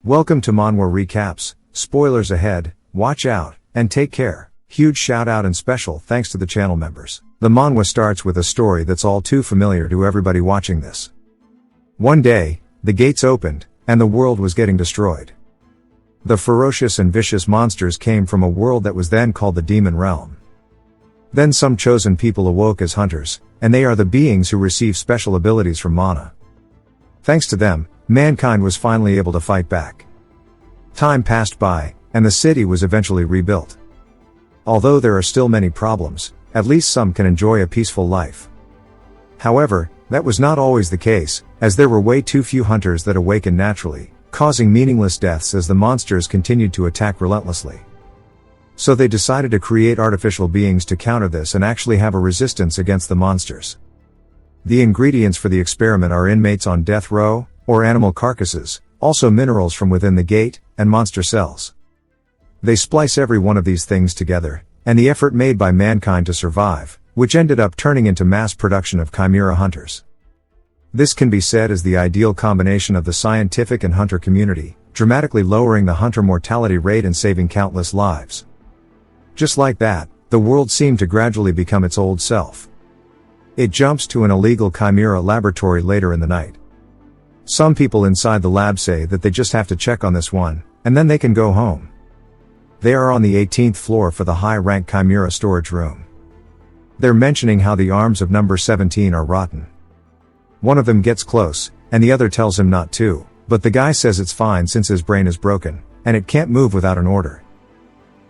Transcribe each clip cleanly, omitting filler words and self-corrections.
Welcome to Manhwa Recaps, spoilers ahead, watch out, and take care. Huge shout out and special thanks to the channel members. The manhwa starts with a story that's all too familiar to everybody watching this. One day, the gates opened, and the world was getting destroyed. The ferocious and vicious monsters came from a world that was then called the Demon Realm. Then some chosen people awoke as hunters, and they are the beings who receive special abilities from mana. Thanks to them, mankind was finally able to fight back. Time passed by, and the city was eventually rebuilt. Although there are still many problems, at least some can enjoy a peaceful life. However, that was not always the case, as there were way too few hunters that awakened naturally, causing meaningless deaths as the monsters continued to attack relentlessly. So they decided to create artificial beings to counter this and actually have a resistance against the monsters. The ingredients for the experiment are inmates on death row, or animal carcasses, also minerals from within the gate, and monster cells. They splice every one of these things together, and the effort made by mankind to survive, which ended up turning into mass production of Chimera hunters. This can be said as the ideal combination of the scientific and hunter community, dramatically lowering the hunter mortality rate and saving countless lives. Just like that, the world seemed to gradually become its old self. It jumps to an illegal Chimera laboratory later in the night. Some people inside the lab say that they just have to check on this one, and then they can go home. They are on the 18th floor for the high-rank Chimera storage room. They're mentioning how the arms of number 17 are rotten. One of them gets close, and the other tells him not to, but the guy says it's fine since his brain is broken, and it can't move without an order.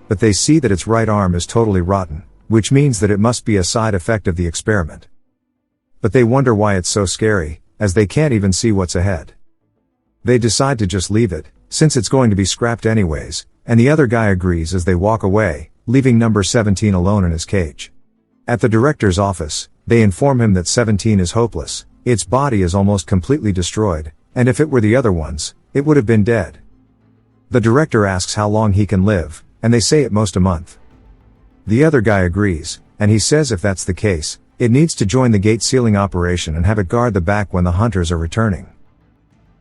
But they see that its right arm is totally rotten, which means that it must be a side effect of the experiment. But they wonder why it's so scary, as they can't even see what's ahead. They decide to just leave it, since it's going to be scrapped anyways, and the other guy agrees as they walk away, leaving number 17 alone in his cage. At the director's office, they inform him that 17 is hopeless, its body is almost completely destroyed, and if it were the other ones, it would have been dead. The director asks how long he can live, and they say at most a month. The other guy agrees, and he says if that's the case, it needs to join the gate sealing operation and have it guard the back when the hunters are returning.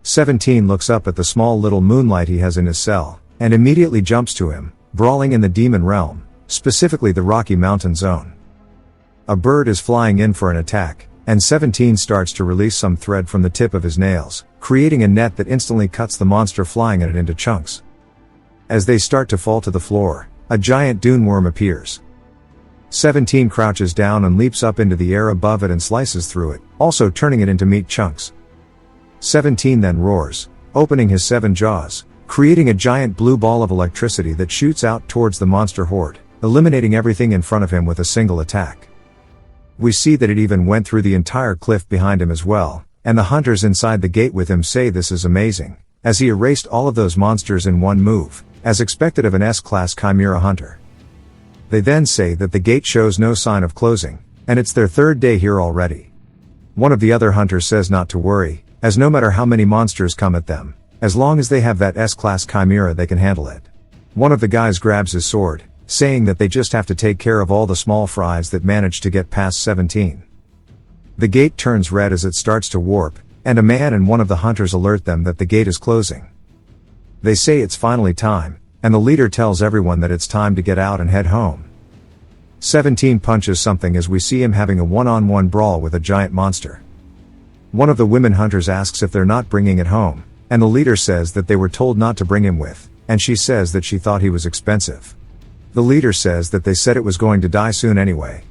17 looks up at the small little moonlight he has in his cell, and immediately jumps to him, brawling in the Demon Realm, specifically the Rocky Mountain Zone. A bird is flying in for an attack, and 17 starts to release some thread from the tip of his nails, creating a net that instantly cuts the monster flying at it into chunks. As they start to fall to the floor, a giant dune worm appears. 17 crouches down and leaps up into the air above it and slices through it, also turning it into meat chunks. 17 then roars, opening his 7 jaws, creating a giant blue ball of electricity that shoots out towards the monster horde, eliminating everything in front of him with a single attack. We see that it even went through the entire cliff behind him as well, and the hunters inside the gate with him say this is amazing, as he erased all of those monsters in one move, as expected of an S-class Chimera hunter. They then say that the gate shows no sign of closing, and it's their 3rd day here already. One of the other hunters says not to worry, as no matter how many monsters come at them, as long as they have that S-class Chimera they can handle it. One of the guys grabs his sword, saying that they just have to take care of all the small fries that manage to get past 17. The gate turns red as it starts to warp, and a man and one of the hunters alert them that the gate is closing. They say it's finally time, and the leader tells everyone that it's time to get out and head home. 17 punches something as we see him having a one-on-one brawl with a giant monster. One of the women hunters asks if they're not bringing it home, and the leader says that they were told not to bring him with, and she says that she thought he was expensive. The leader says that they said it was going to die soon anyway.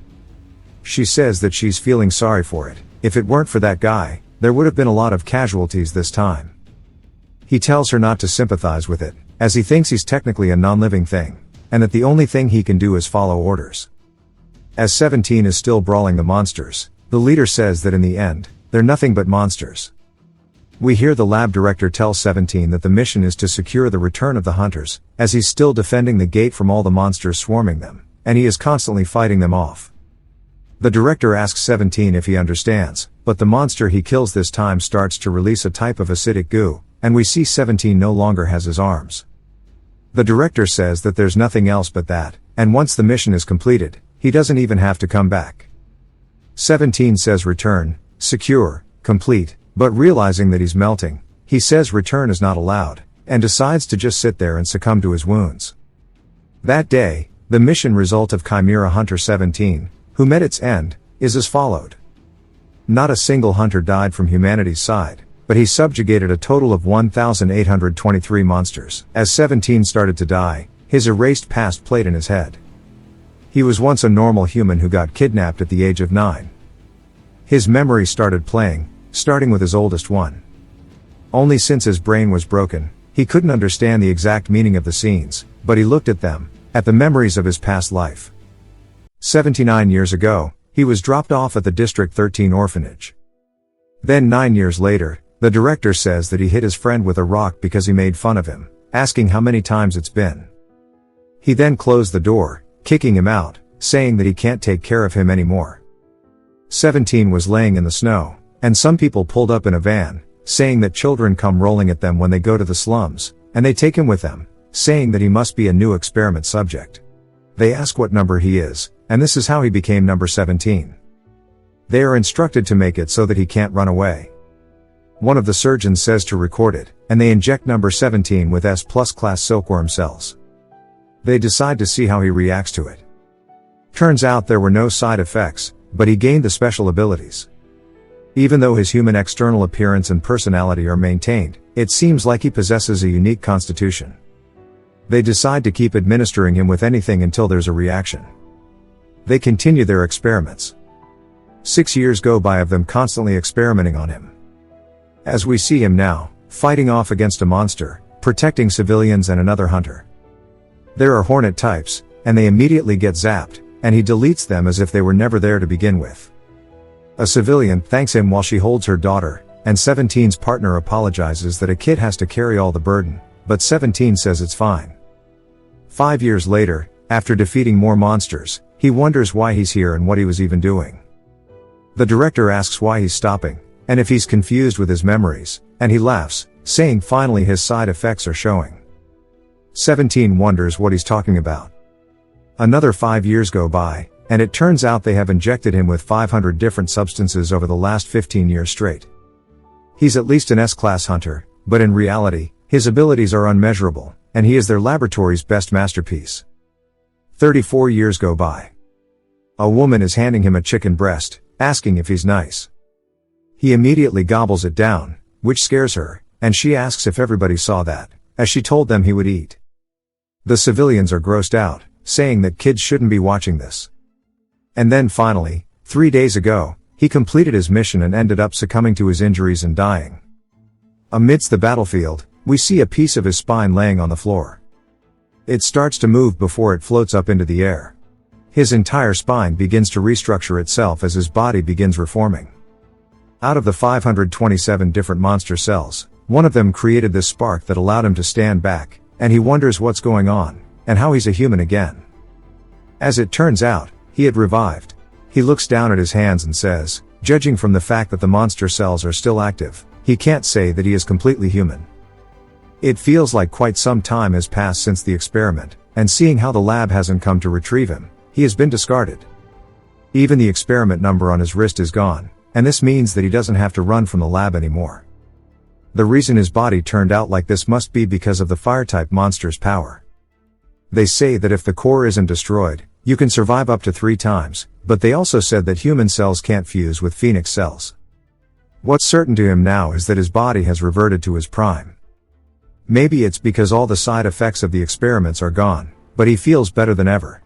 She says that she's feeling sorry for it. If it weren't for that guy, there would have been a lot of casualties this time. He tells her not to sympathize with it, as he thinks he's technically a non-living thing, and that the only thing he can do is follow orders. As 17 is still brawling the monsters, the leader says that in the end, they're nothing but monsters. We hear the lab director tell 17 that the mission is to secure the return of the hunters, as he's still defending the gate from all the monsters swarming them, and he is constantly fighting them off. The director asks 17 if he understands, but the monster he kills this time starts to release a type of acidic goo, and we see 17 no longer has his arms. The director says that there's nothing else but that, and once the mission is completed, he doesn't even have to come back. 17 says return, secure, complete, but realizing that he's melting, he says return is not allowed, and decides to just sit there and succumb to his wounds. That day, the mission result of Chimera Hunter 17, who met its end, is as followed. Not a single hunter died from humanity's side, but he subjugated a total of 1,823 monsters. As 17 started to die, his erased past played in his head. He was once a normal human who got kidnapped at the age of 9. His memory started playing, starting with his oldest one. Only since his brain was broken, he couldn't understand the exact meaning of the scenes, but he looked at them, at the memories of his past life. 79 years ago, he was dropped off at the District 13 orphanage. Then 9 years later, the director says that he hit his friend with a rock because he made fun of him, asking how many times it's been. He then closed the door, kicking him out, saying that he can't take care of him anymore. 17 was laying in the snow, and some people pulled up in a van, saying that children come rolling at them when they go to the slums, and they take him with them, saying that he must be a new experiment subject. They ask what number he is, and this is how he became number 17. They are instructed to make it so that he can't run away. One of the surgeons says to record it, and they inject number 17 with S+ class silkworm cells. They decide to see how he reacts to it. Turns out there were no side effects, but he gained the special abilities. Even though his human external appearance and personality are maintained, it seems like he possesses a unique constitution. They decide to keep administering him with anything until there's a reaction. They continue their experiments. 6 years go by of them constantly experimenting on him. As we see him now, fighting off against a monster, protecting civilians and another hunter. There are hornet types, and they immediately get zapped, and he deletes them as if they were never there to begin with. A civilian thanks him while she holds her daughter, and 17's partner apologizes that a kid has to carry all the burden, but 17 says it's fine. 5 years later, after defeating more monsters, he wonders why he's here and what he was even doing. The director asks why he's stopping, and if he's confused with his memories, and he laughs, saying finally his side effects are showing. 17 wonders what he's talking about. Another 5 years go by, and it turns out they have injected him with 500 different substances over the last 15 years straight. He's at least an S-class hunter, but in reality, his abilities are unmeasurable, and he is their laboratory's best masterpiece. 34 years go by. A woman is handing him a chicken breast, asking if he's nice. He immediately gobbles it down, which scares her, and she asks if everybody saw that, as she told them he would eat. The civilians are grossed out, saying that kids shouldn't be watching this. And then finally, 3 days ago, he completed his mission and ended up succumbing to his injuries and dying. Amidst the battlefield, we see a piece of his spine laying on the floor. It starts to move before it floats up into the air. His entire spine begins to restructure itself as his body begins reforming. Out of the 527 different monster cells, one of them created this spark that allowed him to stand back, and he wonders what's going on, and how he's a human again. As it turns out, he had revived. He looks down at his hands and says, judging from the fact that the monster cells are still active, he can't say that he is completely human. It feels like quite some time has passed since the experiment, and seeing how the lab hasn't come to retrieve him, he has been discarded. Even the experiment number on his wrist is gone, and this means that he doesn't have to run from the lab anymore. The reason his body turned out like this must be because of the fire-type monster's power. They say that if the core isn't destroyed, you can survive up to 3 times, but they also said that human cells can't fuse with phoenix cells. What's certain to him now is that his body has reverted to his prime. Maybe it's because all the side effects of the experiments are gone, but he feels better than ever.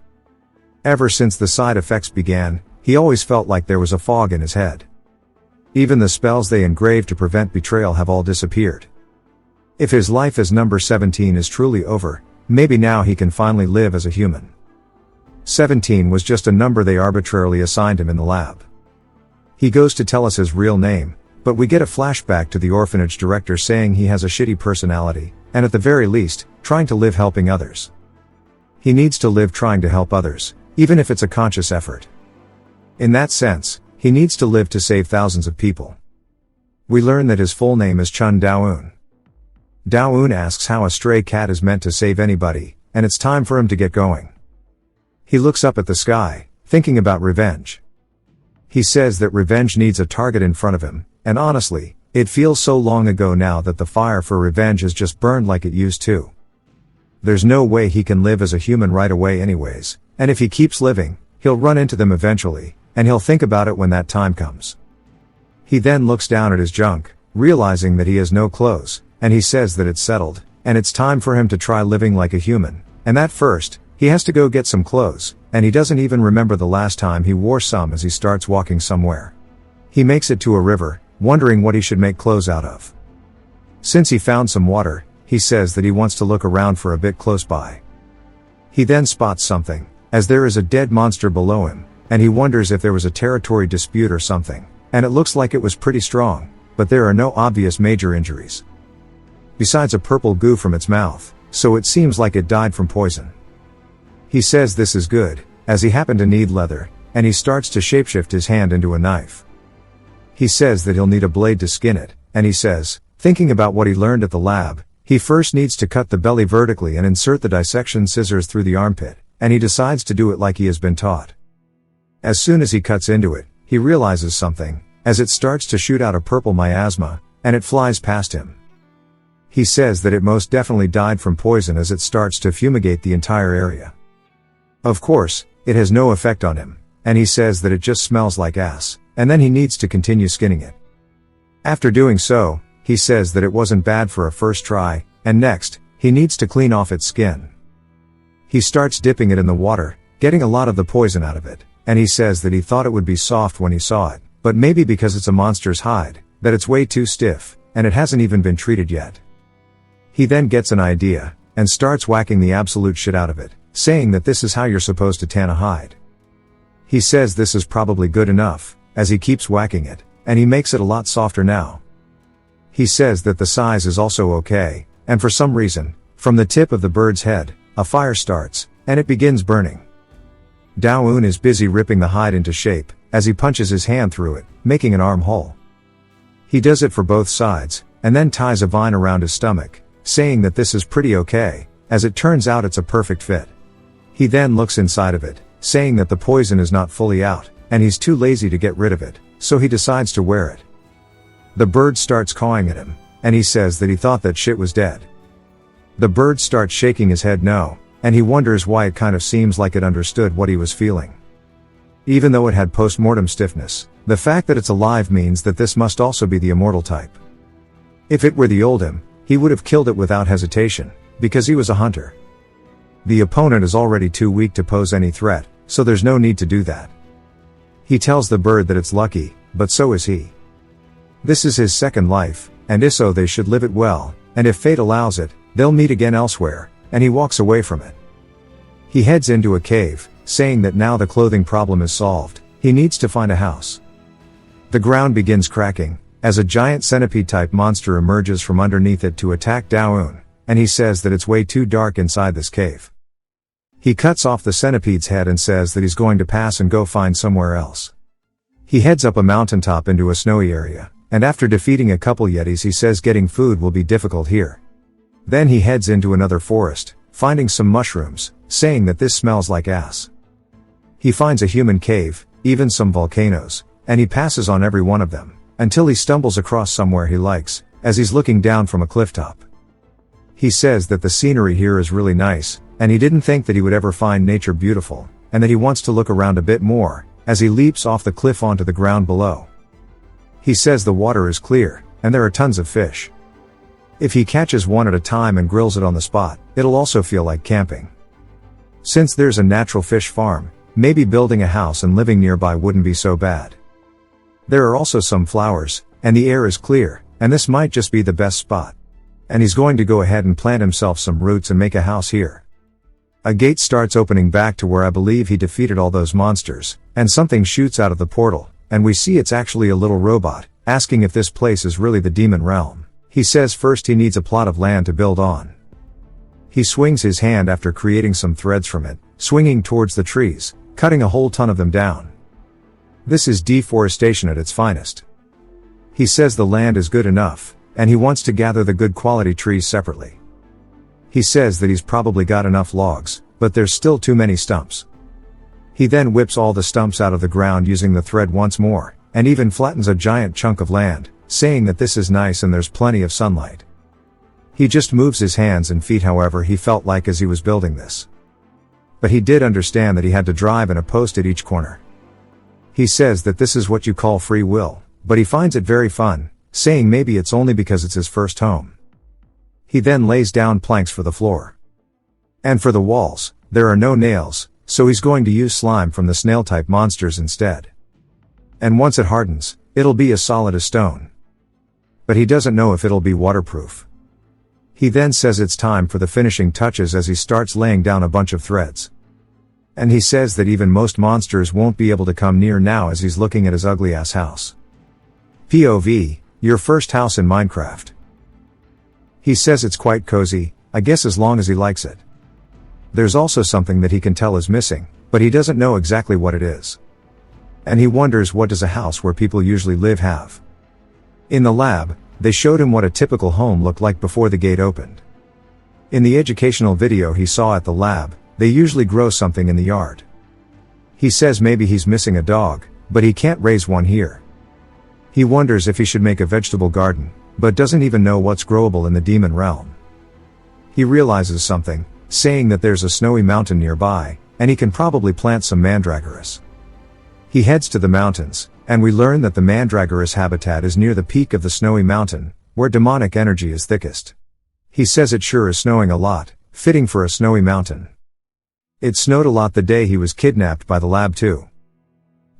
Ever since the side effects began, he always felt like there was a fog in his head. Even the spells they engraved to prevent betrayal have all disappeared. If his life as number 17 is truly over, maybe now he can finally live as a human. 17 was just a number they arbitrarily assigned him in the lab. He goes to tell us his real name, but we get a flashback to the orphanage director saying he has a shitty personality, and at the very least, trying to live helping others. He needs to live trying to help others, even if it's a conscious effort. In that sense, he needs to live to save thousands of people. We learn that his full name is Chun Dao-un. Dao-un asks how a stray cat is meant to save anybody, and it's time for him to get going. He looks up at the sky, thinking about revenge. He says that revenge needs a target in front of him, and honestly, It feels so long ago now that the fire for revenge has just burned like it used to. There's no way he can live as a human right away anyways, and if he keeps living, he'll run into them eventually, and he'll think about it when that time comes. He then looks down at his junk, realizing that he has no clothes, and he says that it's settled, and it's time for him to try living like a human, and that first, he has to go get some clothes, and he doesn't even remember the last time he wore some as he starts walking somewhere. He makes it to a river, wondering what he should make clothes out of. Since he found some water, he says that he wants to look around for a bit close by. He then spots something, as there is a dead monster below him, and he wonders if there was a territory dispute or something, and it looks like it was pretty strong, but there are no obvious major injuries. Besides a purple goo from its mouth, so it seems like it died from poison. He says this is good, as he happened to need leather, and he starts to shapeshift his hand into a knife. He says that he'll need a blade to skin it, and he says, thinking about what he learned at the lab, he first needs to cut the belly vertically and insert the dissection scissors through the armpit, and he decides to do it like he has been taught. As soon as he cuts into it, he realizes something, as it starts to shoot out a purple miasma, and it flies past him. He says that it most definitely died from poison as it starts to fumigate the entire area. Of course, it has no effect on him, and he says that it just smells like ass, and then he needs to continue skinning it. After doing so, he says that it wasn't bad for a first try, and next, he needs to clean off its skin. He starts dipping it in the water, getting a lot of the poison out of it, and he says that he thought it would be soft when he saw it, but maybe because it's a monster's hide, that it's way too stiff, and it hasn't even been treated yet. He then gets an idea, and starts whacking the absolute shit out of it, saying that this is how you're supposed to tan a hide. He says this is probably good enough, as he keeps whacking it, and he makes it a lot softer now. He says that the size is also okay, and for some reason, from the tip of the bird's head, a fire starts, and it begins burning. Dao-un is busy ripping the hide into shape, as he punches his hand through it, making an armhole. He does it for both sides, and then ties a vine around his stomach, saying that this is pretty okay, as it turns out it's a perfect fit. He then looks inside of it, saying that the poison is not fully out, and he's too lazy to get rid of it, so he decides to wear it. The bird starts cawing at him, and he says that he thought that shit was dead. The bird starts shaking his head no, and he wonders why it kind of seems like it understood what he was feeling. Even though it had post-mortem stiffness, the fact that it's alive means that this must also be the immortal type. If it were the old him, he would have killed it without hesitation, because he was a hunter. The opponent is already too weak to pose any threat, so there's no need to do that. He tells the bird that it's lucky, but so is he. This is his second life, and if so they should live it well, and if fate allows it, they'll meet again elsewhere, and he walks away from it. He heads into a cave, saying that now the clothing problem is solved, he needs to find a house. The ground begins cracking, as a giant centipede-type monster emerges from underneath it to attack Dao-un, and he says that it's way too dark inside this cave. He cuts off the centipede's head and says that he's going to pass and go find somewhere else. He heads up a mountaintop into a snowy area, and after defeating a couple yetis he says getting food will be difficult here. Then he heads into another forest, finding some mushrooms, saying that this smells like ass. He finds a human cave, even some volcanoes, and he passes on every one of them, until he stumbles across somewhere he likes, as he's looking down from a clifftop. He says that the scenery here is really nice, and he didn't think that he would ever find nature beautiful, and that he wants to look around a bit more, as he leaps off the cliff onto the ground below. He says the water is clear, and there are tons of fish. If he catches one at a time and grills it on the spot, it'll also feel like camping. Since there's a natural fish farm, maybe building a house and living nearby wouldn't be so bad. There are also some flowers, and the air is clear, and this might just be the best spot. And he's going to go ahead and plant himself some roots and make a house here. A gate starts opening back to where I believe he defeated all those monsters, and something shoots out of the portal, and we see it's actually a little robot, asking if this place is really the demon realm. He says first he needs a plot of land to build on. He swings his hand after creating some threads from it, swinging towards the trees, cutting a whole ton of them down. This is deforestation at its finest. He says the land is good enough, and he wants to gather the good quality trees separately. He says that he's probably got enough logs, but there's still too many stumps. He then whips all the stumps out of the ground using the thread once more, and even flattens a giant chunk of land, saying that this is nice and there's plenty of sunlight. He just moves his hands and feet however he felt like as he was building this. But he did understand that he had to drive in a post at each corner. He says that this is what you call free will, but he finds it very fun, saying maybe it's only because it's his first home. He then lays down planks for the floor. And for the walls, there are no nails, so he's going to use slime from the snail-type monsters instead. And once it hardens, it'll be as solid as stone. But he doesn't know if it'll be waterproof. He then says it's time for the finishing touches as he starts laying down a bunch of threads. And he says that even most monsters won't be able to come near now as he's looking at his ugly-ass house. POV, your first house in Minecraft. He says it's quite cozy, I guess as long as he likes it. There's also something that he can tell is missing, but he doesn't know exactly what it is. And he wonders what does a house where people usually live have. In the lab, they showed him what a typical home looked like before the gate opened. In the educational video he saw at the lab, they usually grow something in the yard. He says maybe he's missing a dog, but he can't raise one here. He wonders if he should make a vegetable garden, but doesn't even know what's growable in the demon realm. He realizes something, saying that there's a snowy mountain nearby, and he can probably plant some mandragoras. He heads to the mountains, and we learn that the mandragora's habitat is near the peak of the snowy mountain, where demonic energy is thickest. He says it sure is snowing a lot, fitting for a snowy mountain. It snowed a lot the day he was kidnapped by the lab too.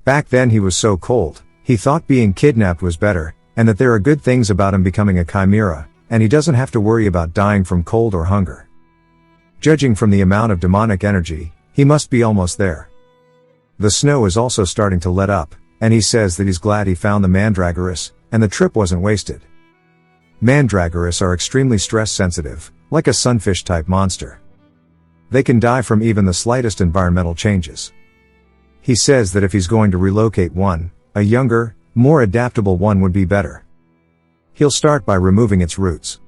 Back then he was so cold, he thought being kidnapped was better, and that there are good things about him becoming a chimera, and he doesn't have to worry about dying from cold or hunger. Judging from the amount of demonic energy, he must be almost there. The snow is also starting to let up, and he says that he's glad he found the mandragoras, and the trip wasn't wasted. Mandragoras are extremely stress sensitive, like a sunfish type monster. They can die from even the slightest environmental changes. He says that if he's going to relocate one, a younger, more adaptable one would be better. He'll start by removing its roots.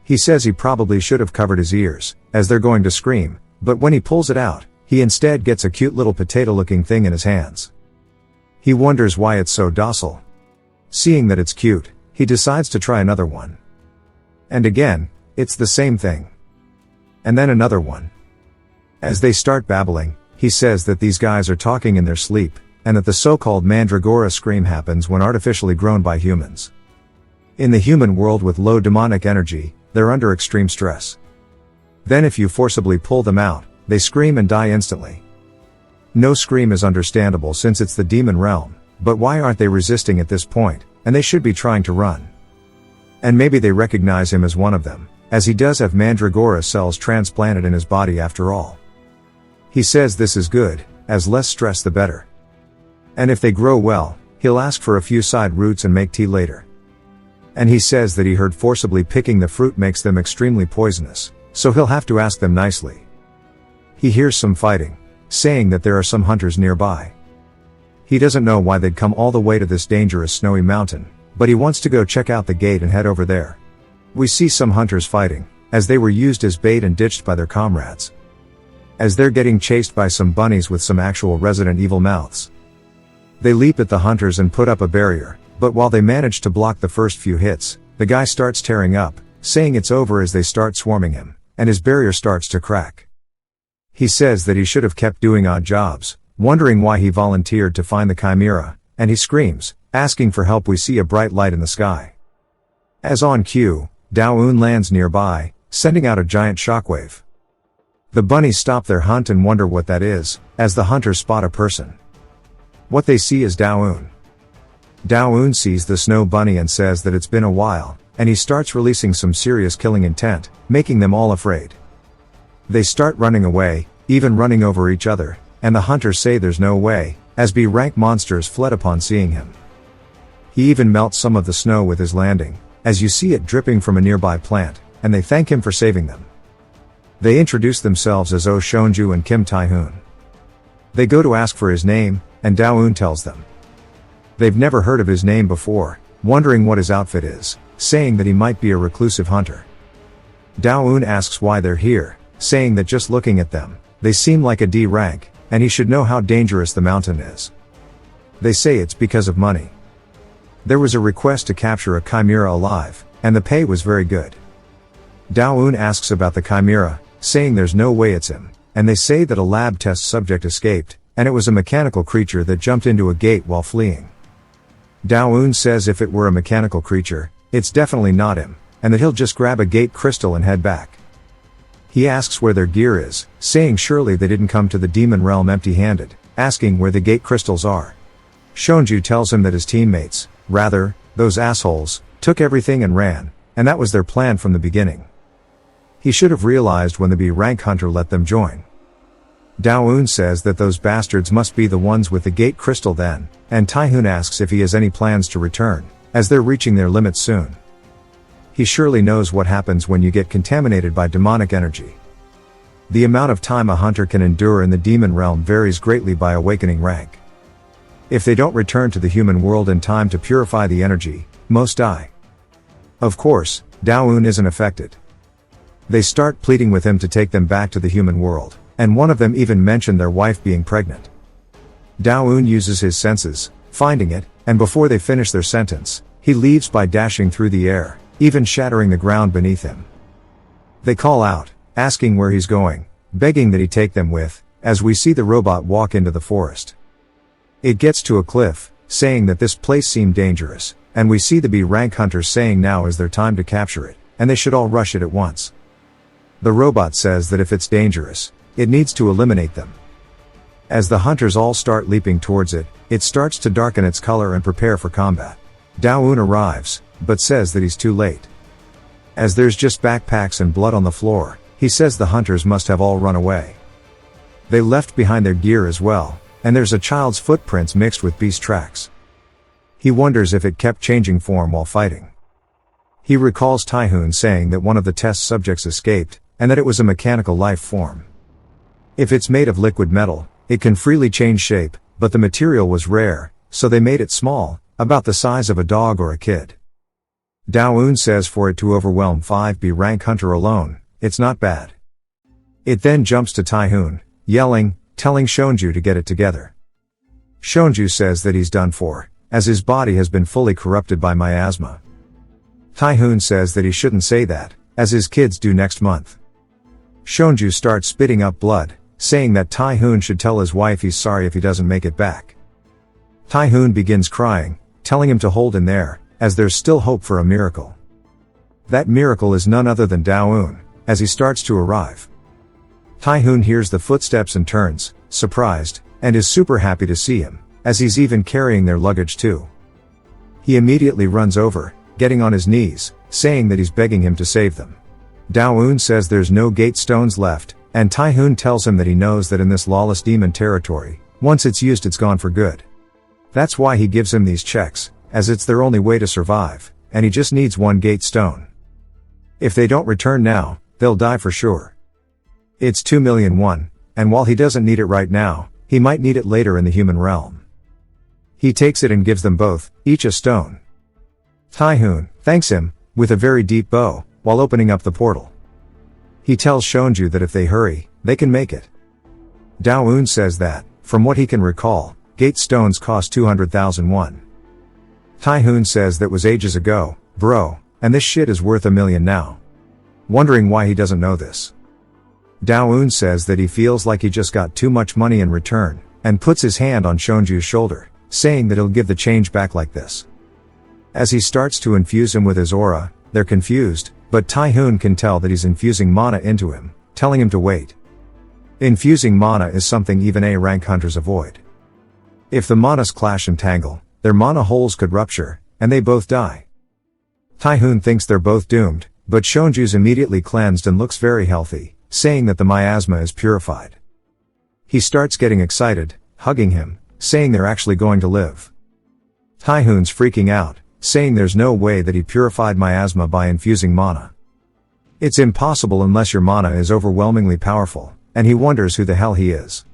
He says he probably should have covered his ears, as they're going to scream, but when he pulls it out, he instead gets a cute little potato-looking thing in his hands. He wonders why it's so docile. Seeing that it's cute, he decides to try another one. And again, it's the same thing. And then another one. As they start babbling, he says that these guys are talking in their sleep, and that the so-called mandragora scream happens when artificially grown by humans. In the human world with low demonic energy, they're under extreme stress. Then if you forcibly pull them out, they scream and die instantly. No scream is understandable since it's the demon realm, but why aren't they resisting at this point, and they should be trying to run. And maybe they recognize him as one of them, as he does have mandragora cells transplanted in his body after all. He says this is good, as less stress the better. And if they grow well, he'll ask for a few side roots and make tea later. And he says that he heard forcibly picking the fruit makes them extremely poisonous, so he'll have to ask them nicely. He hears some fighting, saying that there are some hunters nearby. He doesn't know why they'd come all the way to this dangerous snowy mountain, but he wants to go check out the gate and head over there. We see some hunters fighting, as they were used as bait and ditched by their comrades. As they're getting chased by some bunnies with some actual Resident Evil mouths. They leap at the hunters and put up a barrier, but while they manage to block the first few hits, the guy starts tearing up, saying it's over as they start swarming him, and his barrier starts to crack. He says that he should have kept doing odd jobs, wondering why he volunteered to find the chimera, and he screams, asking for help. We see a bright light in the sky. As on cue, Dao-un lands nearby, sending out a giant shockwave. The bunnies stop their hunt and wonder what that is, as the hunters spot a person. What they see is Dao-un. Dao-un sees the snow bunny and says that it's been a while, and he starts releasing some serious killing intent, making them all afraid. They start running away, even running over each other, and the hunters say there's no way, as B-rank monsters fled upon seeing him. He even melts some of the snow with his landing, as you see it dripping from a nearby plant, and they thank him for saving them. They introduce themselves as Oh Shonju and Kim Tai-hoon. They go to ask for his name, and Dao-un tells them. They've never heard of his name before, wondering what his outfit is, saying that he might be a reclusive hunter. Dao-un asks why they're here, saying that just looking at them, they seem like a D rank, and he should know how dangerous the mountain is. They say it's because of money. There was a request to capture a chimera alive, and the pay was very good. Dao-un asks about the chimera, saying there's no way it's him, and they say that a lab test subject escaped, and it was a mechanical creature that jumped into a gate while fleeing. Dao-un says if it were a mechanical creature, it's definitely not him, and that he'll just grab a gate crystal and head back. He asks where their gear is, saying surely they didn't come to the demon realm empty-handed, asking where the gate crystals are. Shonju tells him that his teammates, those assholes, took everything and ran, and that was their plan from the beginning. He should have realized when the B-rank hunter let them join. Dao-un says that those bastards must be the ones with the gate crystal then, and Tae-hoon asks if he has any plans to return, as they're reaching their limits soon. He surely knows what happens when you get contaminated by demonic energy. The amount of time a hunter can endure in the demon realm varies greatly by awakening rank. If they don't return to the human world in time to purify the energy, most die. Of course, Dao-un isn't affected. They start pleading with him to take them back to the human world, and one of them even mentioned their wife being pregnant. Dao-un uses his senses, finding it, and before they finish their sentence, he leaves by dashing through the air, even shattering the ground beneath him. They call out, asking where he's going, begging that he take them with, as we see the robot walk into the forest. It gets to a cliff, saying that this place seemed dangerous, and we see the B-rank hunters saying now is their time to capture it, and they should all rush it at once. The robot says that if it's dangerous, it needs to eliminate them. As the hunters all start leaping towards it, it starts to darken its color and prepare for combat. Dao-un arrives, but says that he's too late. As there's just backpacks and blood on the floor, he says the hunters must have all run away. They left behind their gear as well, and there's a child's footprints mixed with beast tracks. He wonders if it kept changing form while fighting. He recalls Tae-hoon saying that one of the test subjects escaped, and that it was a mechanical life form. If it's made of liquid metal, it can freely change shape, but the material was rare, so they made it small, about the size of a dog or a kid. Dao-un says for it to overwhelm 5 B-rank hunter alone, it's not bad. It then jumps to Tae-hoon, yelling, telling Shonju to get it together. Shonju says that he's done for, as his body has been fully corrupted by miasma. Tae-hoon says that he shouldn't say that, as his kids do next month. Shonju starts spitting up blood, saying that Tae-hoon should tell his wife he's sorry if he doesn't make it back. Tae-hoon begins crying, telling him to hold in there, as there's still hope for a miracle. That miracle is none other than Dao-un, as he starts to arrive. Tae-hoon hears the footsteps and turns, surprised, and is super happy to see him, as he's even carrying their luggage too. He immediately runs over, getting on his knees, saying that he's begging him to save them. Dao-un says there's no gate stones left, and Tae-hoon tells him that he knows that in this lawless demon territory, once it's used it's gone for good. That's why he gives him these checks, as it's their only way to survive, and he just needs 1 gate stone. If they don't return now, they'll die for sure. It's 2,000,001, and while he doesn't need it right now, he might need it later in the human realm. He takes it and gives them both, each a stone. Tae-hoon thanks him, with a very deep bow, while opening up the portal. He tells Shonju that if they hurry, they can make it. Dao-un says that, from what he can recall, gate stones cost 200,000 won. Tae-hoon says that was ages ago, bro, and this shit is worth 1,000,000 now. Wondering why he doesn't know this. Dao-un says that he feels like he just got too much money in return, and puts his hand on Shonju's shoulder, saying that he'll give the change back like this. As he starts to infuse him with his aura, they're confused, but Tae-hoon can tell that he's infusing mana into him, telling him to wait. Infusing mana is something even A-rank hunters avoid. If the manas clash and tangle, their mana holes could rupture, and they both die. Tae-hoon thinks they're both doomed, but Shonju's immediately cleansed and looks very healthy, saying that the miasma is purified. He starts getting excited, hugging him, saying they're actually going to live. Tae-hoon's freaking out, saying there's no way that he purified miasma by infusing mana. It's impossible unless your mana is overwhelmingly powerful, and he wonders who the hell he is.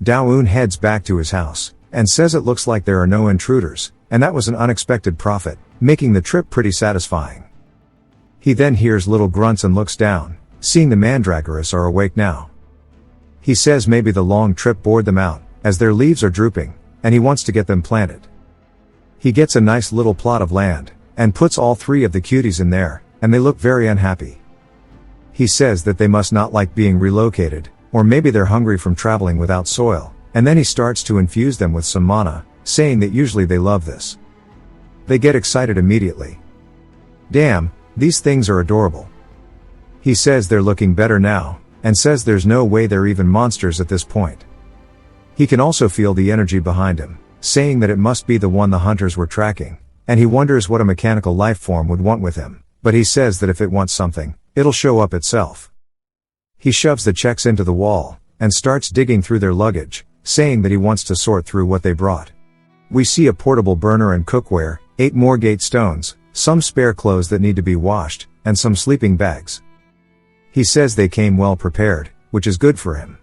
Dao-un heads back to his house, and says it looks like there are no intruders, and that was an unexpected profit, making the trip pretty satisfying. He then hears little grunts and looks down, seeing the mandragoras are awake now. He says maybe the long trip bored them out, as their leaves are drooping, and he wants to get them planted. He gets a nice little plot of land, and puts all 3 of the cuties in there, and they look very unhappy. He says that they must not like being relocated, or maybe they're hungry from traveling without soil, and then he starts to infuse them with some mana, saying that usually they love this. They get excited immediately. Damn, these things are adorable. He says they're looking better now, and says there's no way they're even monsters at this point. He can also feel the energy behind him, saying that it must be the one the hunters were tracking, and he wonders what a mechanical life form would want with him, but he says that if it wants something, it'll show up itself. He shoves the checks into the wall, and starts digging through their luggage, saying that he wants to sort through what they brought. We see a portable burner and cookware, 8 more gate stones, some spare clothes that need to be washed, and some sleeping bags. He says they came well prepared, which is good for him.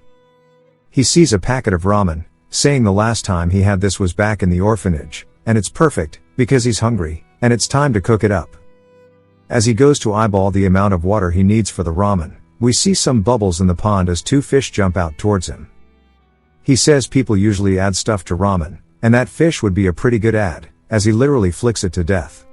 He sees a packet of ramen, saying the last time he had this was back in the orphanage, and it's perfect, because he's hungry, and it's time to cook it up. As he goes to eyeball the amount of water he needs for the ramen, we see some bubbles in the pond as 2 fish jump out towards him. He says people usually add stuff to ramen, and that fish would be a pretty good add, as he literally flicks it to death.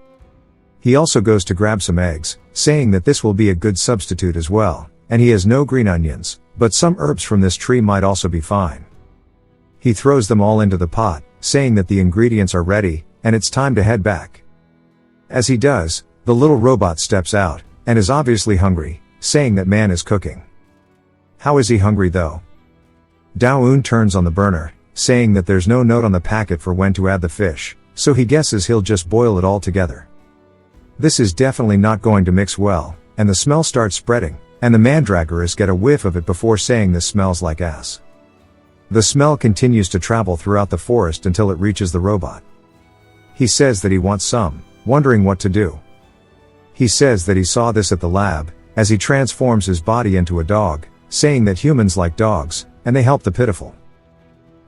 He also goes to grab some eggs, saying that this will be a good substitute as well, and he has no green onions, but some herbs from this tree might also be fine. He throws them all into the pot, saying that the ingredients are ready, and it's time to head back. As he does, the little robot steps out, and is obviously hungry, saying that man is cooking. How is he hungry though? Dao-un turns on the burner, saying that there's no note on the packet for when to add the fish, so he guesses he'll just boil it all together. This is definitely not going to mix well, and the smell starts spreading, and the mandragoras get a whiff of it before saying this smells like ass. The smell continues to travel throughout the forest until it reaches the robot. He says that he wants some, wondering what to do. He says that he saw this at the lab, as he transforms his body into a dog, saying that humans like dogs, and they help the pitiful.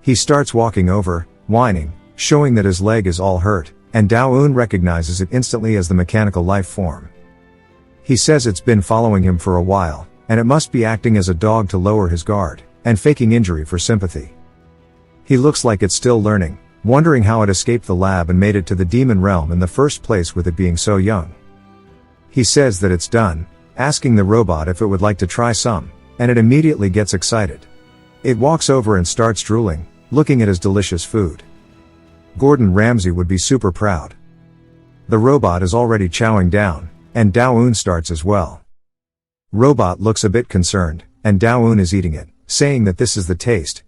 He starts walking over, whining, showing that his leg is all hurt, and Dao-un recognizes it instantly as the mechanical life form. He says it's been following him for a while, and it must be acting as a dog to lower his guard, and faking injury for sympathy. He looks like it's still learning, wondering how it escaped the lab and made it to the demon realm in the first place with it being so young. He says that it's done, asking the robot if it would like to try some, and it immediately gets excited. It walks over and starts drooling, looking at his delicious food. Gordon Ramsay would be super proud. The robot is already chowing down, and Dao-un starts as well. Robot looks a bit concerned, and Dao-un is eating it, saying that this is the taste.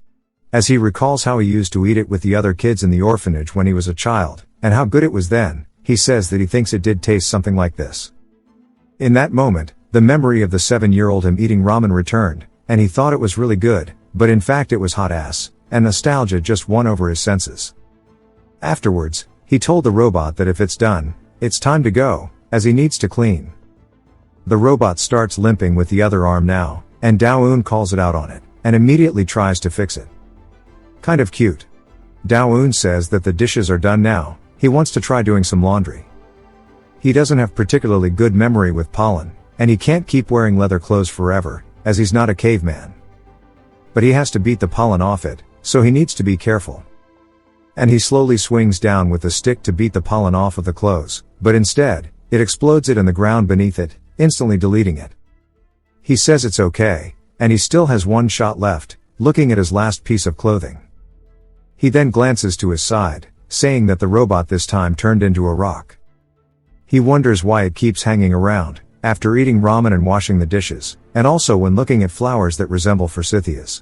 As he recalls how he used to eat it with the other kids in the orphanage when he was a child, and how good it was then, he says that he thinks it did taste something like this. In that moment, the memory of the 7-year-old him eating ramen returned, and he thought it was really good, but in fact it was hot ass, and nostalgia just won over his senses. Afterwards, he told the robot that if it's done, it's time to go, as he needs to clean. The robot starts limping with the other arm now, and Dao-un calls it out on it, and immediately tries to fix it. Kind of cute. Dao-un says that the dishes are done now, he wants to try doing some laundry. He doesn't have particularly good memory with pollen, and he can't keep wearing leather clothes forever, as he's not a caveman. But he has to beat the pollen off it, so he needs to be careful. And he slowly swings down with the stick to beat the pollen off of the clothes, but instead, it explodes it in the ground beneath it, instantly deleting it. He says it's okay, and he still has 1 shot left, looking at his last piece of clothing. He then glances to his side, saying that the robot this time turned into a rock. He wonders why it keeps hanging around, after eating ramen and washing the dishes, and also when looking at flowers that resemble forsythias.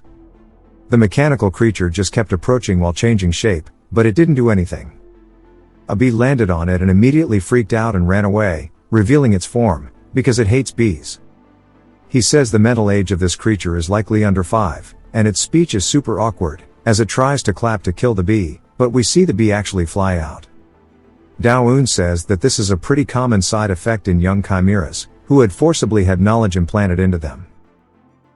The mechanical creature just kept approaching while changing shape, but it didn't do anything. A bee landed on it and immediately freaked out and ran away, revealing its form, because it hates bees. He says the mental age of this creature is likely under 5, and its speech is super awkward, as it tries to clap to kill the bee, but we see the bee actually fly out. Dao-un says that this is a pretty common side effect in young chimeras, who had forcibly had knowledge implanted into them.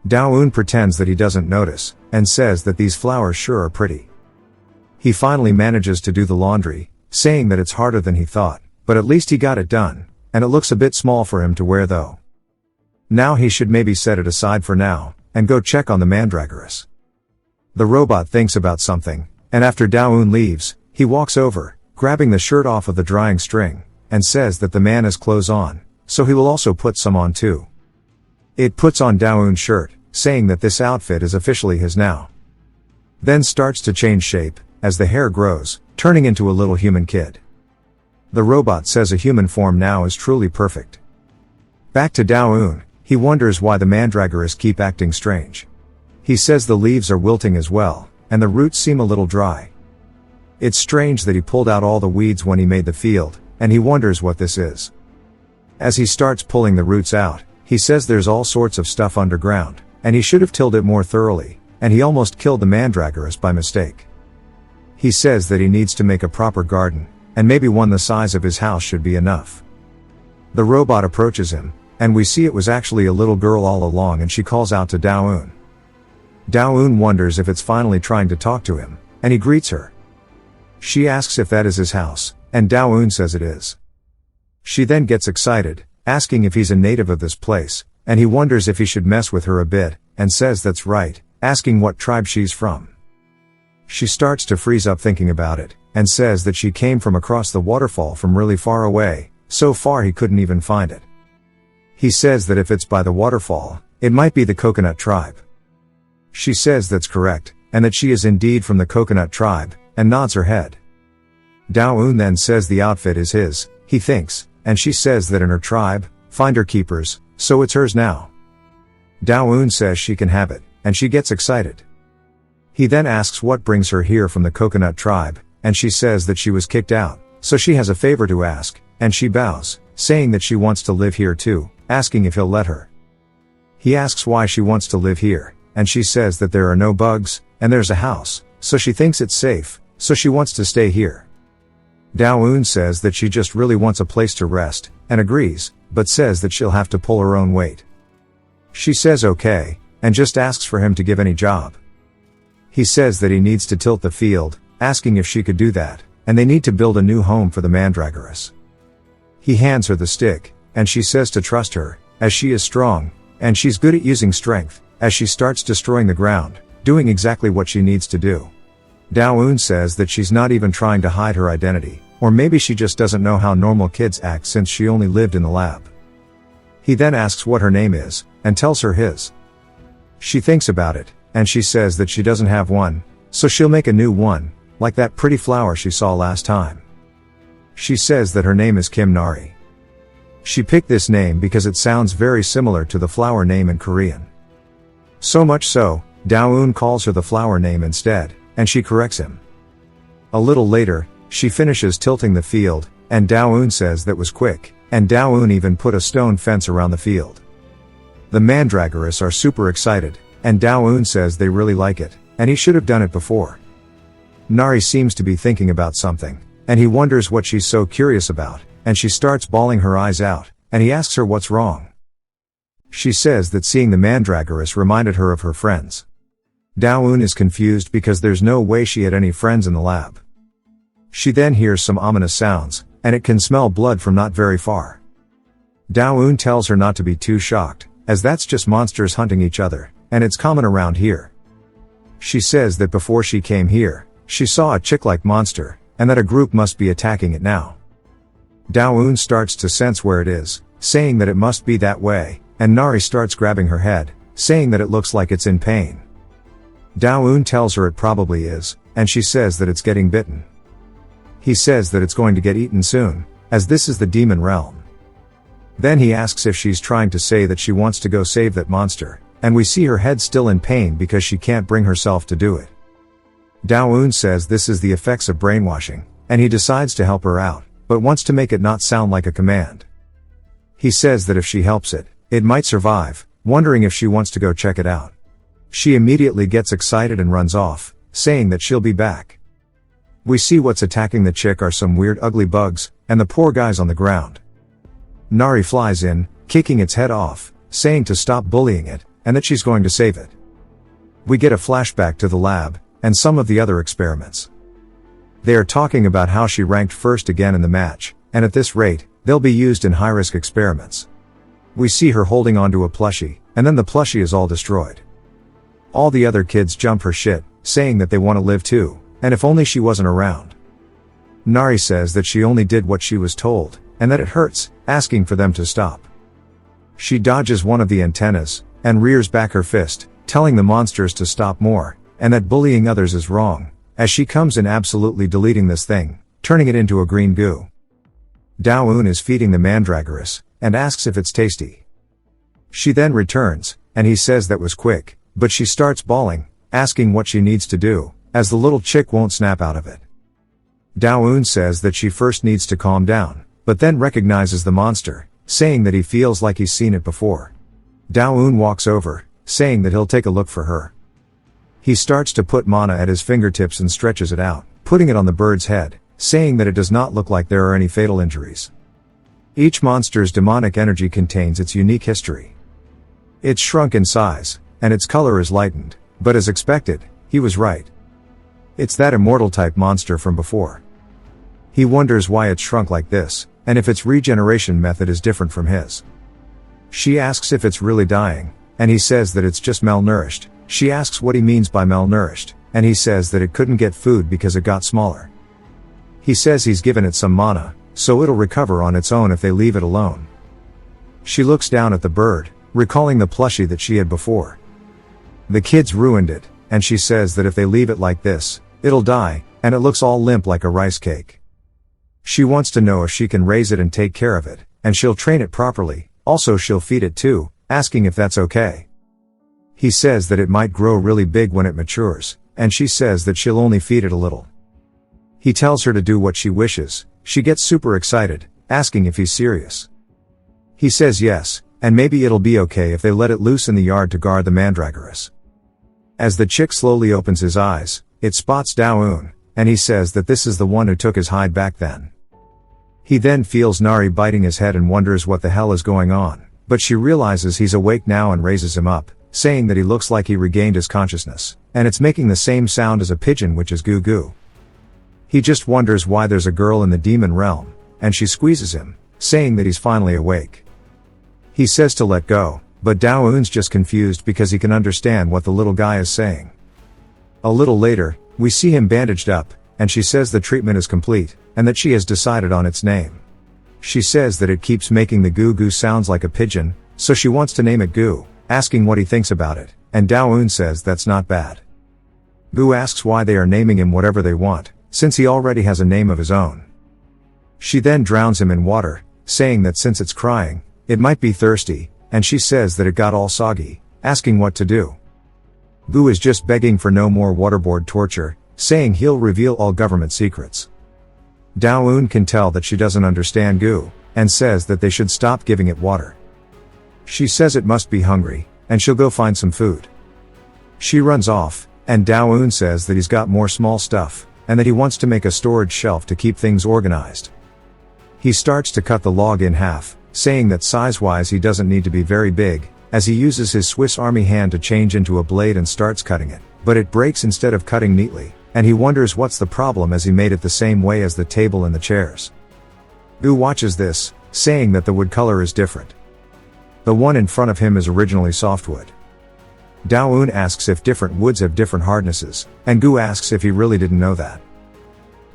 Dao-un pretends that he doesn't notice, and says that these flowers sure are pretty. He finally manages to do the laundry, saying that it's harder than he thought, but at least he got it done, and it looks a bit small for him to wear though. Now he should maybe set it aside for now, and go check on the mandragoras. The robot thinks about something, and after Dao-un leaves, he walks over, grabbing the shirt off of the drying string, and says that the man has clothes on, so he will also put some on too. It puts on Dawoon's shirt, saying that this outfit is officially his now. Then starts to change shape, as the hair grows, turning into a little human kid. The robot says a human form now is truly perfect. Back to Dawoon, he wonders why the mandragoras keep acting strange. He says the leaves are wilting as well, and the roots seem a little dry. It's strange that he pulled out all the weeds when he made the field, and he wonders what this is. As he starts pulling the roots out, he says there's all sorts of stuff underground, and he should have tilled it more thoroughly, and he almost killed the mandragoras by mistake. He says that he needs to make a proper garden, and maybe one the size of his house should be enough. The robot approaches him, and we see it was actually a little girl all along, and she calls out to Dawoon. Dawoon wonders if it's finally trying to talk to him, and he greets her. She asks if that is his house, and Dawoon says it is. She then gets excited, asking if he's a native of this place, and he wonders if he should mess with her a bit, and says that's right, asking what tribe she's from. She starts to freeze up thinking about it, and says that she came from across the waterfall from really far away, so far he couldn't even find it. He says that if it's by the waterfall, it might be the coconut tribe. She says that's correct, and that she is indeed from the coconut tribe, and nods her head. Dawoon then says the outfit is his, he thinks, and she says that in her tribe, finder keepers, so it's hers now. Dawoon says she can have it, and she gets excited. He then asks what brings her here from the coconut tribe, and she says that she was kicked out, so she has a favor to ask, and she bows, saying that she wants to live here too, asking if he'll let her. He asks why she wants to live here, and she says that there are no bugs, and there's a house, so she thinks it's safe, so she wants to stay here. Dawoon says that she just really wants a place to rest, and agrees, but says that she'll have to pull her own weight. She says okay, and just asks for him to give any job. He says that he needs to tilt the field, asking if she could do that, and they need to build a new home for the mandragoras. He hands her the stick, and she says to trust her, as she is strong, and she's good at using strength, as she starts destroying the ground, doing exactly what she needs to do. Dawoon says that she's not even trying to hide her identity, or maybe she just doesn't know how normal kids act since she only lived in the lab. He then asks what her name is, and tells her his. She thinks about it, and she says that she doesn't have one, so she'll make a new one, like that pretty flower she saw last time. She says that her name is Kim Nari. She picked this name because it sounds very similar to the flower name in Korean. So much so, Dawoon calls her the flower name instead, and she corrects him. A little later, she finishes tilting the field, and Dawoon says that was quick, and Dawoon even put a stone fence around the field. The mandragoras are super excited, and Dawoon says they really like it, and he should have done it before. Nari seems to be thinking about something, and he wonders what she's so curious about, and she starts bawling her eyes out, and he asks her what's wrong. She says that seeing the mandragoras reminded her of her friends. Dawoon is confused because there's no way she had any friends in the lab. She then hears some ominous sounds, and it can smell blood from not very far. Dawoon tells her not to be too shocked, as that's just monsters hunting each other, and it's common around here. She says that before she came here, she saw a chick-like monster, and that a group must be attacking it now. Dawoon starts to sense where it is, saying that it must be that way, and Nari starts grabbing her head, saying that it looks like it's in pain. Dawoon tells her it probably is, and she says that it's getting bitten. He says that it's going to get eaten soon, as this is the demon realm. Then he asks if she's trying to say that she wants to go save that monster, and we see her head still in pain because she can't bring herself to do it. Dawoon says this is the effects of brainwashing, and he decides to help her out, but wants to make it not sound like a command. He says that if she helps it, it might survive, wondering if she wants to go check it out. She immediately gets excited and runs off, saying that she'll be back. We see what's attacking the chick are some weird ugly bugs, and the poor guy's on the ground. Nari flies in, kicking its head off, saying to stop bullying it, and that she's going to save it. We get a flashback to the lab, and some of the other experiments. They are talking about how she ranked first again in the match, and at this rate, they'll be used in high-risk experiments. We see her holding onto a plushie, and then the plushie is all destroyed. All the other kids jump her shit, saying that they want to live too, and if only she wasn't around. Nari says that she only did what she was told, and that it hurts, asking for them to stop. She dodges one of the antennas, and rears back her fist, telling the monsters to stop more, and that bullying others is wrong, as she comes in absolutely deleting this thing, turning it into a green goo. Dao-un is feeding the mandragorous, and asks if it's tasty. She then returns, and he says that was quick, but she starts bawling, asking what she needs to do, as the little chick won't snap out of it. Dao-un says that she first needs to calm down, but then recognizes the monster, saying that he feels like he's seen it before. Dao-un walks over, saying that he'll take a look for her. He starts to put mana at his fingertips and stretches it out, putting it on the bird's head, saying that it does not look like there are any fatal injuries. Each monster's demonic energy contains its unique history. It's shrunk in size, and its color is lightened, but as expected, he was right. It's that immortal type monster from before. He wonders why it's shrunk like this, and if its regeneration method is different from his. She asks if it's really dying, and he says that it's just malnourished. She asks what he means by malnourished, and he says that it couldn't get food because it got smaller. He says he's given it some mana, so it'll recover on its own if they leave it alone. She looks down at the bird, recalling the plushie that she had before. The kids ruined it, and she says that if they leave it like this, it'll die, and it looks all limp like a rice cake. She wants to know if she can raise it and take care of it, and she'll train it properly, also she'll feed it too, asking if that's okay. He says that it might grow really big when it matures, and she says that she'll only feed it a little. He tells her to do what she wishes. She gets super excited, asking if he's serious. He says yes, and maybe it'll be okay if they let it loose in the yard to guard the mandragorous. As the chick slowly opens his eyes, it spots Dao-un, and he says that this is the one who took his hide back then. He then feels Nari biting his head and wonders what the hell is going on, but she realizes he's awake now and raises him up, saying that he looks like he regained his consciousness, and it's making the same sound as a pigeon, which is goo goo. He just wonders why there's a girl in the demon realm, and she squeezes him, saying that he's finally awake. He says to let go, but Dao-un's just confused because he can understand what the little guy is saying. A little later, we see him bandaged up, and she says the treatment is complete, and that she has decided on its name. She says that it keeps making the goo goo sounds like a pigeon, so she wants to name it Goo, asking what he thinks about it, and Dao-un says that's not bad. Goo asks why they are naming him whatever they want, since he already has a name of his own. She then drowns him in water, saying that since it's crying, it might be thirsty, and she says that it got all soggy, asking what to do. Goo is just begging for no more waterboard torture, saying he'll reveal all government secrets. Dao-un can tell that she doesn't understand Goo, and says that they should stop giving it water. She says it must be hungry, and she'll go find some food. She runs off, and Dao-un says that he's got more small stuff, and that he wants to make a storage shelf to keep things organized. He starts to cut the log in half, saying that size-wise he doesn't need to be very big, as he uses his Swiss Army hand to change into a blade and starts cutting it, but it breaks instead of cutting neatly, and he wonders what's the problem as he made it the same way as the table and the chairs. Goo watches this, saying that the wood color is different. The one in front of him is originally softwood. Dao-un asks if different woods have different hardnesses, and Goo asks if he really didn't know that.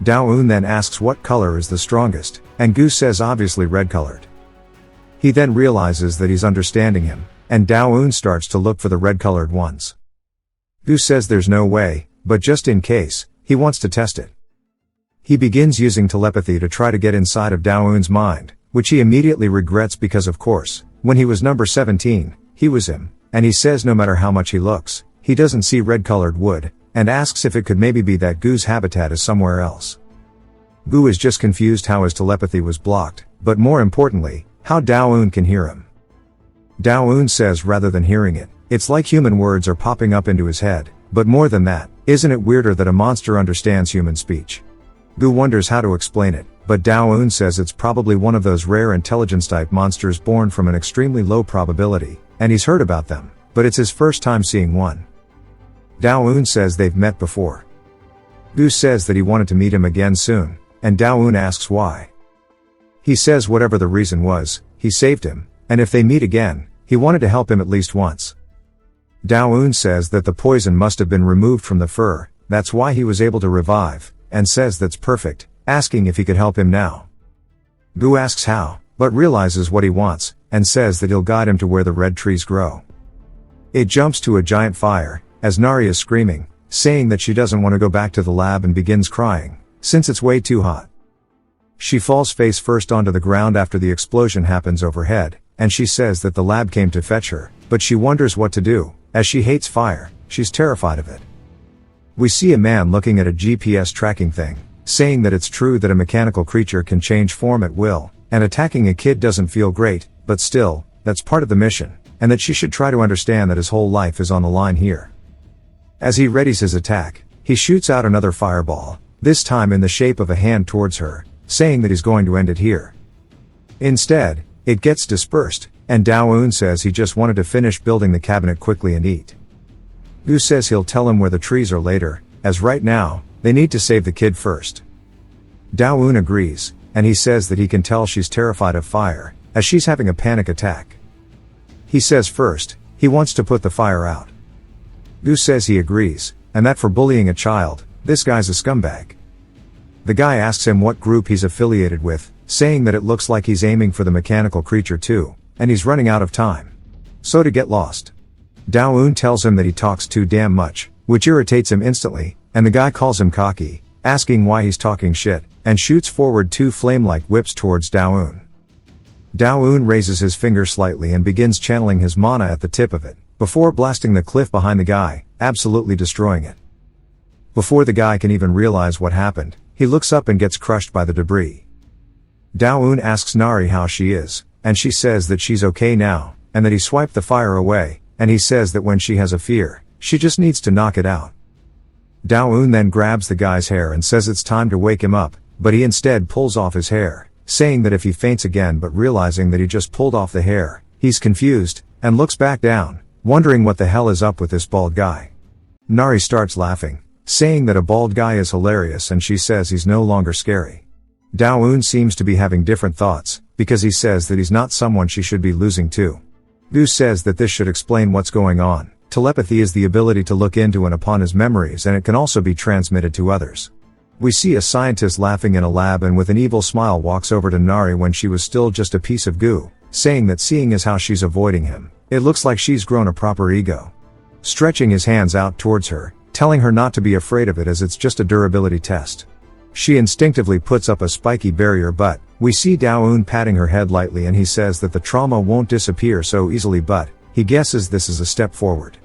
Dao-un then asks what color is the strongest, and Goo says obviously red-colored. He then realizes that he's understanding him, and Dao-un starts to look for the red-colored ones. Goo says there's no way, but just in case, he wants to test it. He begins using telepathy to try to get inside of Dao-un's mind, which he immediately regrets because of course, when he was number 17, he was him. And he says no matter how much he looks, he doesn't see red-colored wood, and asks if it could maybe be that Goo's habitat is somewhere else. Goo is just confused how his telepathy was blocked, but more importantly, how Dao-un can hear him. Dao-un says rather than hearing it, it's like human words are popping up into his head, but more than that, isn't it weirder that a monster understands human speech? Goo wonders how to explain it, but Dao-un says it's probably one of those rare intelligence-type monsters born from an extremely low probability, and he's heard about them, but it's his first time seeing one. Dao-un says they've met before. Goo says that he wanted to meet him again soon, and Dao-un asks why. He says whatever the reason was, he saved him, and if they meet again, he wanted to help him at least once. Dao-un says that the poison must have been removed from the fur, that's why he was able to revive, and says that's perfect, asking if he could help him now. Gu asks how, but realizes what he wants, and says that he'll guide him to where the red trees grow. It jumps to a giant fire, as Nari is screaming, saying that she doesn't want to go back to the lab and begins crying, since it's way too hot. She falls face first onto the ground after the explosion happens overhead, and she says that the lab came to fetch her, but she wonders what to do, as she hates fire, she's terrified of it. We see a man looking at a GPS tracking thing, saying that it's true that a mechanical creature can change form at will, and attacking a kid doesn't feel great, but still, that's part of the mission, and that she should try to understand that his whole life is on the line here. As he readies his attack, he shoots out another fireball, this time in the shape of a hand towards her, saying that he's going to end it here. Instead, it gets dispersed, and Dao-un says he just wanted to finish building the cabinet quickly and eat. Gu says he'll tell him where the trees are later, as right now, they need to save the kid first. Dao-un agrees, and he says that he can tell she's terrified of fire, as she's having a panic attack. He says first, he wants to put the fire out. Gu says he agrees, and that for bullying a child, this guy's a scumbag. The guy asks him what group he's affiliated with, saying that it looks like he's aiming for the mechanical creature too, and he's running out of time. So to get lost. Dao-un tells him that he talks too damn much, which irritates him instantly, and the guy calls him cocky, asking why he's talking shit, and shoots forward 2 flame-like whips towards Dao-un. Dao-un raises his finger slightly and begins channeling his mana at the tip of it, before blasting the cliff behind the guy, absolutely destroying it. Before the guy can even realize what happened, he looks up and gets crushed by the debris. Dao-un asks Nari how she is, and she says that she's okay now, and that he swiped the fire away, and he says that when she has a fear, she just needs to knock it out. Dao-un then grabs the guy's hair and says it's time to wake him up, but he instead pulls off his hair, saying that if he faints again, but realizing that he just pulled off the hair, he's confused, and looks back down, wondering what the hell is up with this bald guy. Nari starts laughing, saying that a bald guy is hilarious, and she says he's no longer scary. Dao-un seems to be having different thoughts, because he says that he's not someone she should be losing to. Gu says that this should explain what's going on. Telepathy is the ability to look into and upon his memories, and it can also be transmitted to others. We see a scientist laughing in a lab and with an evil smile walks over to Nari when she was still just a piece of goo, saying that seeing as how she's avoiding him, it looks like she's grown a proper ego. Stretching his hands out towards her, telling her not to be afraid of it as it's just a durability test. She instinctively puts up a spiky barrier, but we see Dao-un patting her head lightly, and he says that the trauma won't disappear so easily, but he guesses this is a step forward.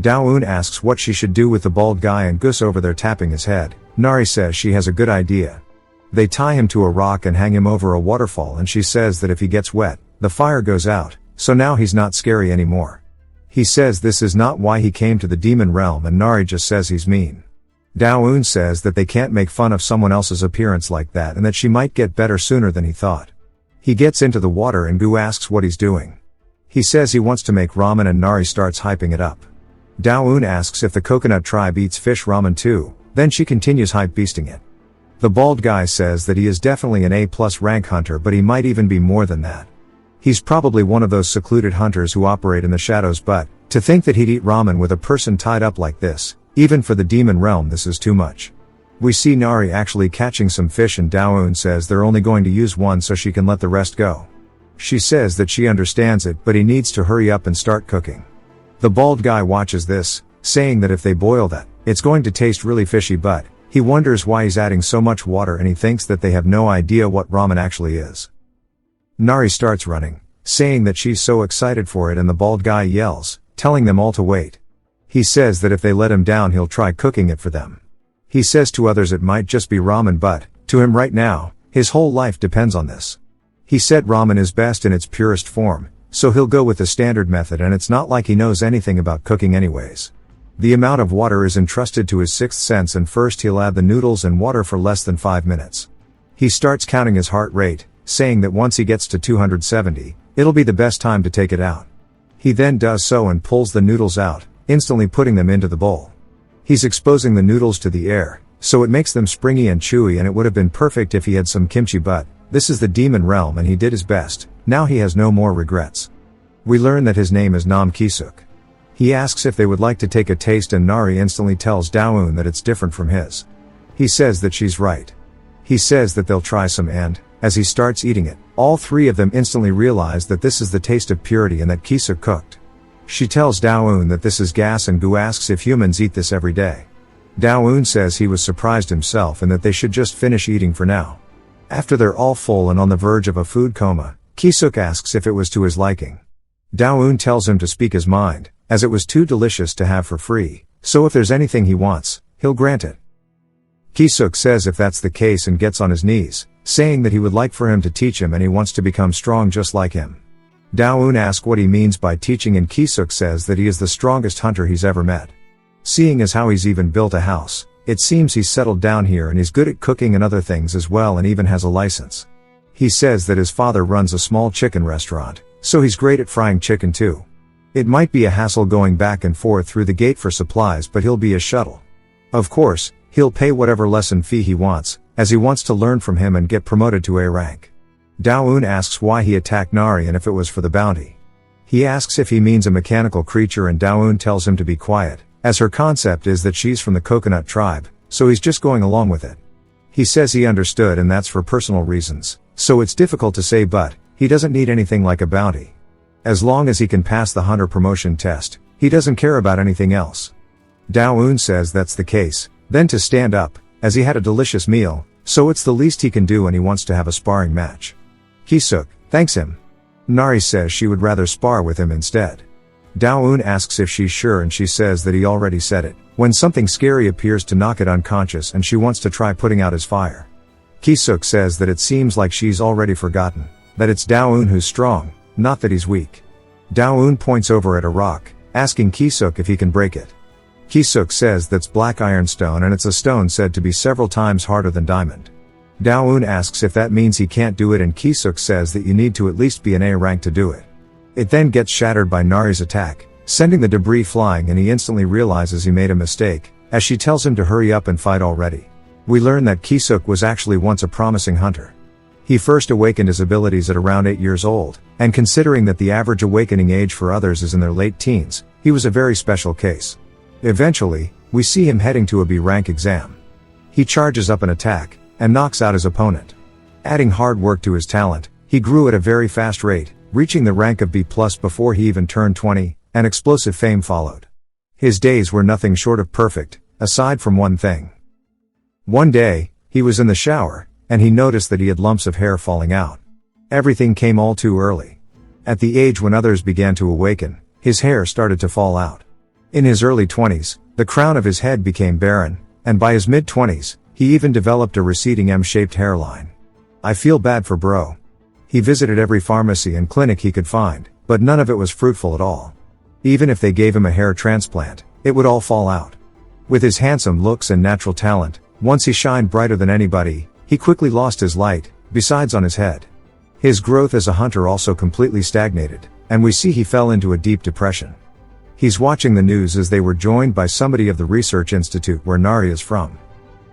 Dao-un asks what she should do with the bald guy, and Gus over there tapping his head. Nari says she has a good idea. They tie him to a rock and hang him over a waterfall, and she says that if he gets wet, the fire goes out, so now he's not scary anymore. He says this is not why he came to the demon realm, and Nari just says he's mean. Dao-un says that they can't make fun of someone else's appearance like that, and that she might get better sooner than he thought. He gets into the water and Gu asks what he's doing. He says he wants to make ramen, and Nari starts hyping it up. Dao-un asks if the coconut tribe eats fish ramen too, then she continues hype beasting it. The bald guy says that he is definitely an A+ rank hunter, but he might even be more than that. He's probably one of those secluded hunters who operate in the shadows, but to think that he'd eat ramen with a person tied up like this, even for the demon realm, this is too much. We see Nari actually catching some fish, and Dao-un says they're only going to use one so she can let the rest go. She says that she understands it, but he needs to hurry up and start cooking. The bald guy watches this, saying that if they boil that, it's going to taste really fishy, but he wonders why he's adding so much water, and he thinks that they have no idea what ramen actually is. Nari starts running, saying that she's so excited for it, and the bald guy yells, telling them all to wait. He says that if they let him down, he'll try cooking it for them. He says to others it might just be ramen, but to him right now, his whole life depends on this. He said ramen is best in its purest form, so he'll go with the standard method, and it's not like he knows anything about cooking anyways. The amount of water is entrusted to his sixth sense, and first he'll add the noodles and water for less than 5 minutes. He starts counting his heart rate, saying that once he gets to 270, it'll be the best time to take it out. He then does so and pulls the noodles out, instantly putting them into the bowl. He's exposing the noodles to the air, so it makes them springy and chewy, and it would have been perfect if he had some kimchi, but this is the demon realm and he did his best. Now he has no more regrets. We learn that his name is Nam Kisuk. He asks if they would like to take a taste, and Nari instantly tells Dao-un that it's different from his. He says that she's right. He says that they'll try some and, as he starts eating it, all three of them instantly realize that this is the taste of purity and that Kisuk cooked. She tells Dao-eun that this is gas and Gu asks if humans eat this every day. Dao-eun says he was surprised himself and that they should just finish eating for now. After they're all full and on the verge of a food coma, Kisuk asks if it was to his liking. Dao-eun tells him to speak his mind, as it was too delicious to have for free, so if there's anything he wants, he'll grant it. Kisuk says if that's the case and gets on his knees, saying that he would like for him to teach him and he wants to become strong just like him. Dao-eun asks what he means by teaching and Kisuk says that he is the strongest hunter he's ever met. Seeing as how he's even built a house, it seems he's settled down here and he's good at cooking and other things as well and even has a license. He says that his father runs a small chicken restaurant, so he's great at frying chicken too. It might be a hassle going back and forth through the gate for supplies, but he'll be a shuttle. Of course, he'll pay whatever lesson fee he wants, as he wants to learn from him and get promoted to A rank. Dao-eun asks why he attacked Nari and if it was for the bounty. He asks if he means a mechanical creature and Dao-eun tells him to be quiet, as her concept is that she's from the coconut tribe, so he's just going along with it. He says he understood and that's for personal reasons, so it's difficult to say, but he doesn't need anything like a bounty. As long as he can pass the hunter promotion test, he doesn't care about anything else. Dao-eun says that's the case, then to stand up, as he had a delicious meal, so it's the least he can do and he wants to have a sparring match. Kisuk thanks him. Nari says she would rather spar with him instead. Dao-eun asks if she's sure and she says that he already said it, when something scary appears to knock it unconscious and she wants to try putting out his fire. Kisuk says that it seems like she's already forgotten, that it's Dao-eun who's strong, not that he's weak. Dao-eun points over at a rock, asking Kisuk if he can break it. Kisuk says that's black ironstone and it's a stone said to be several times harder than diamond. Dao-eun asks if that means he can't do it and Kisuk says that you need to at least be an A rank to do it. It then gets shattered by Nari's attack, sending the debris flying and he instantly realizes he made a mistake, as she tells him to hurry up and fight already. We learn that Kisuk was actually once a promising hunter. He first awakened his abilities at around 8 years old, and considering that the average awakening age for others is in their late teens, he was a very special case. Eventually, we see him heading to a B rank exam. He charges up an attack, and knocks out his opponent. Adding hard work to his talent, he grew at a very fast rate, reaching the rank of B+ before he even turned 20, and explosive fame followed. His days were nothing short of perfect, aside from one thing. One day, he was in the shower, and he noticed that he had lumps of hair falling out. Everything came all too early. At the age when others began to awaken, his hair started to fall out. In his early 20s, the crown of his head became barren, and by his mid-20s, he even developed a receding M-shaped hairline. I feel bad for bro. He visited every pharmacy and clinic he could find, but none of it was fruitful at all. Even if they gave him a hair transplant, it would all fall out. With his handsome looks and natural talent, once he shined brighter than anybody, he quickly lost his light, besides on his head. His growth as a hunter also completely stagnated, and we see he fell into a deep depression. He's watching the news as they were joined by somebody of the research institute where Nari is from.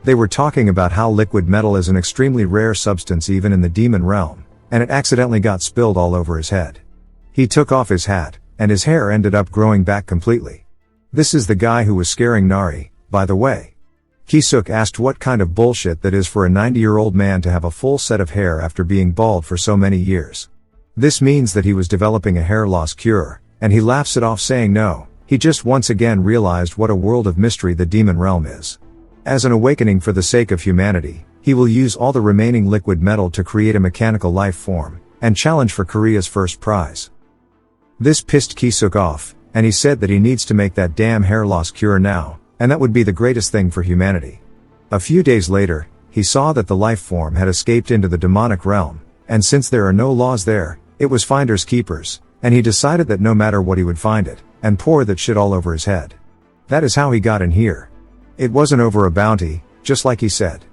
They were talking about how liquid metal is an extremely rare substance even in the demon realm, and it accidentally got spilled all over his head. He took off his hat, and his hair ended up growing back completely. This is the guy who was scaring Nari, by the way. Kisuk asked what kind of bullshit that is for a 90-year-old man to have a full set of hair after being bald for so many years. This means that he was developing a hair loss cure, and he laughs it off saying no, he just once again realized what a world of mystery the demon realm is. As an awakening for the sake of humanity, he will use all the remaining liquid metal to create a mechanical life form, and challenge for Korea's first prize. This pissed Kisuk off, and he said that he needs to make that damn hair loss cure now, and that would be the greatest thing for humanity. A few days later, he saw that the life form had escaped into the demonic realm, and since there are no laws there, it was finders keepers, and he decided that no matter what he would find it, and pour that shit all over his head. That is how he got in here. It wasn't over a bounty, just like he said.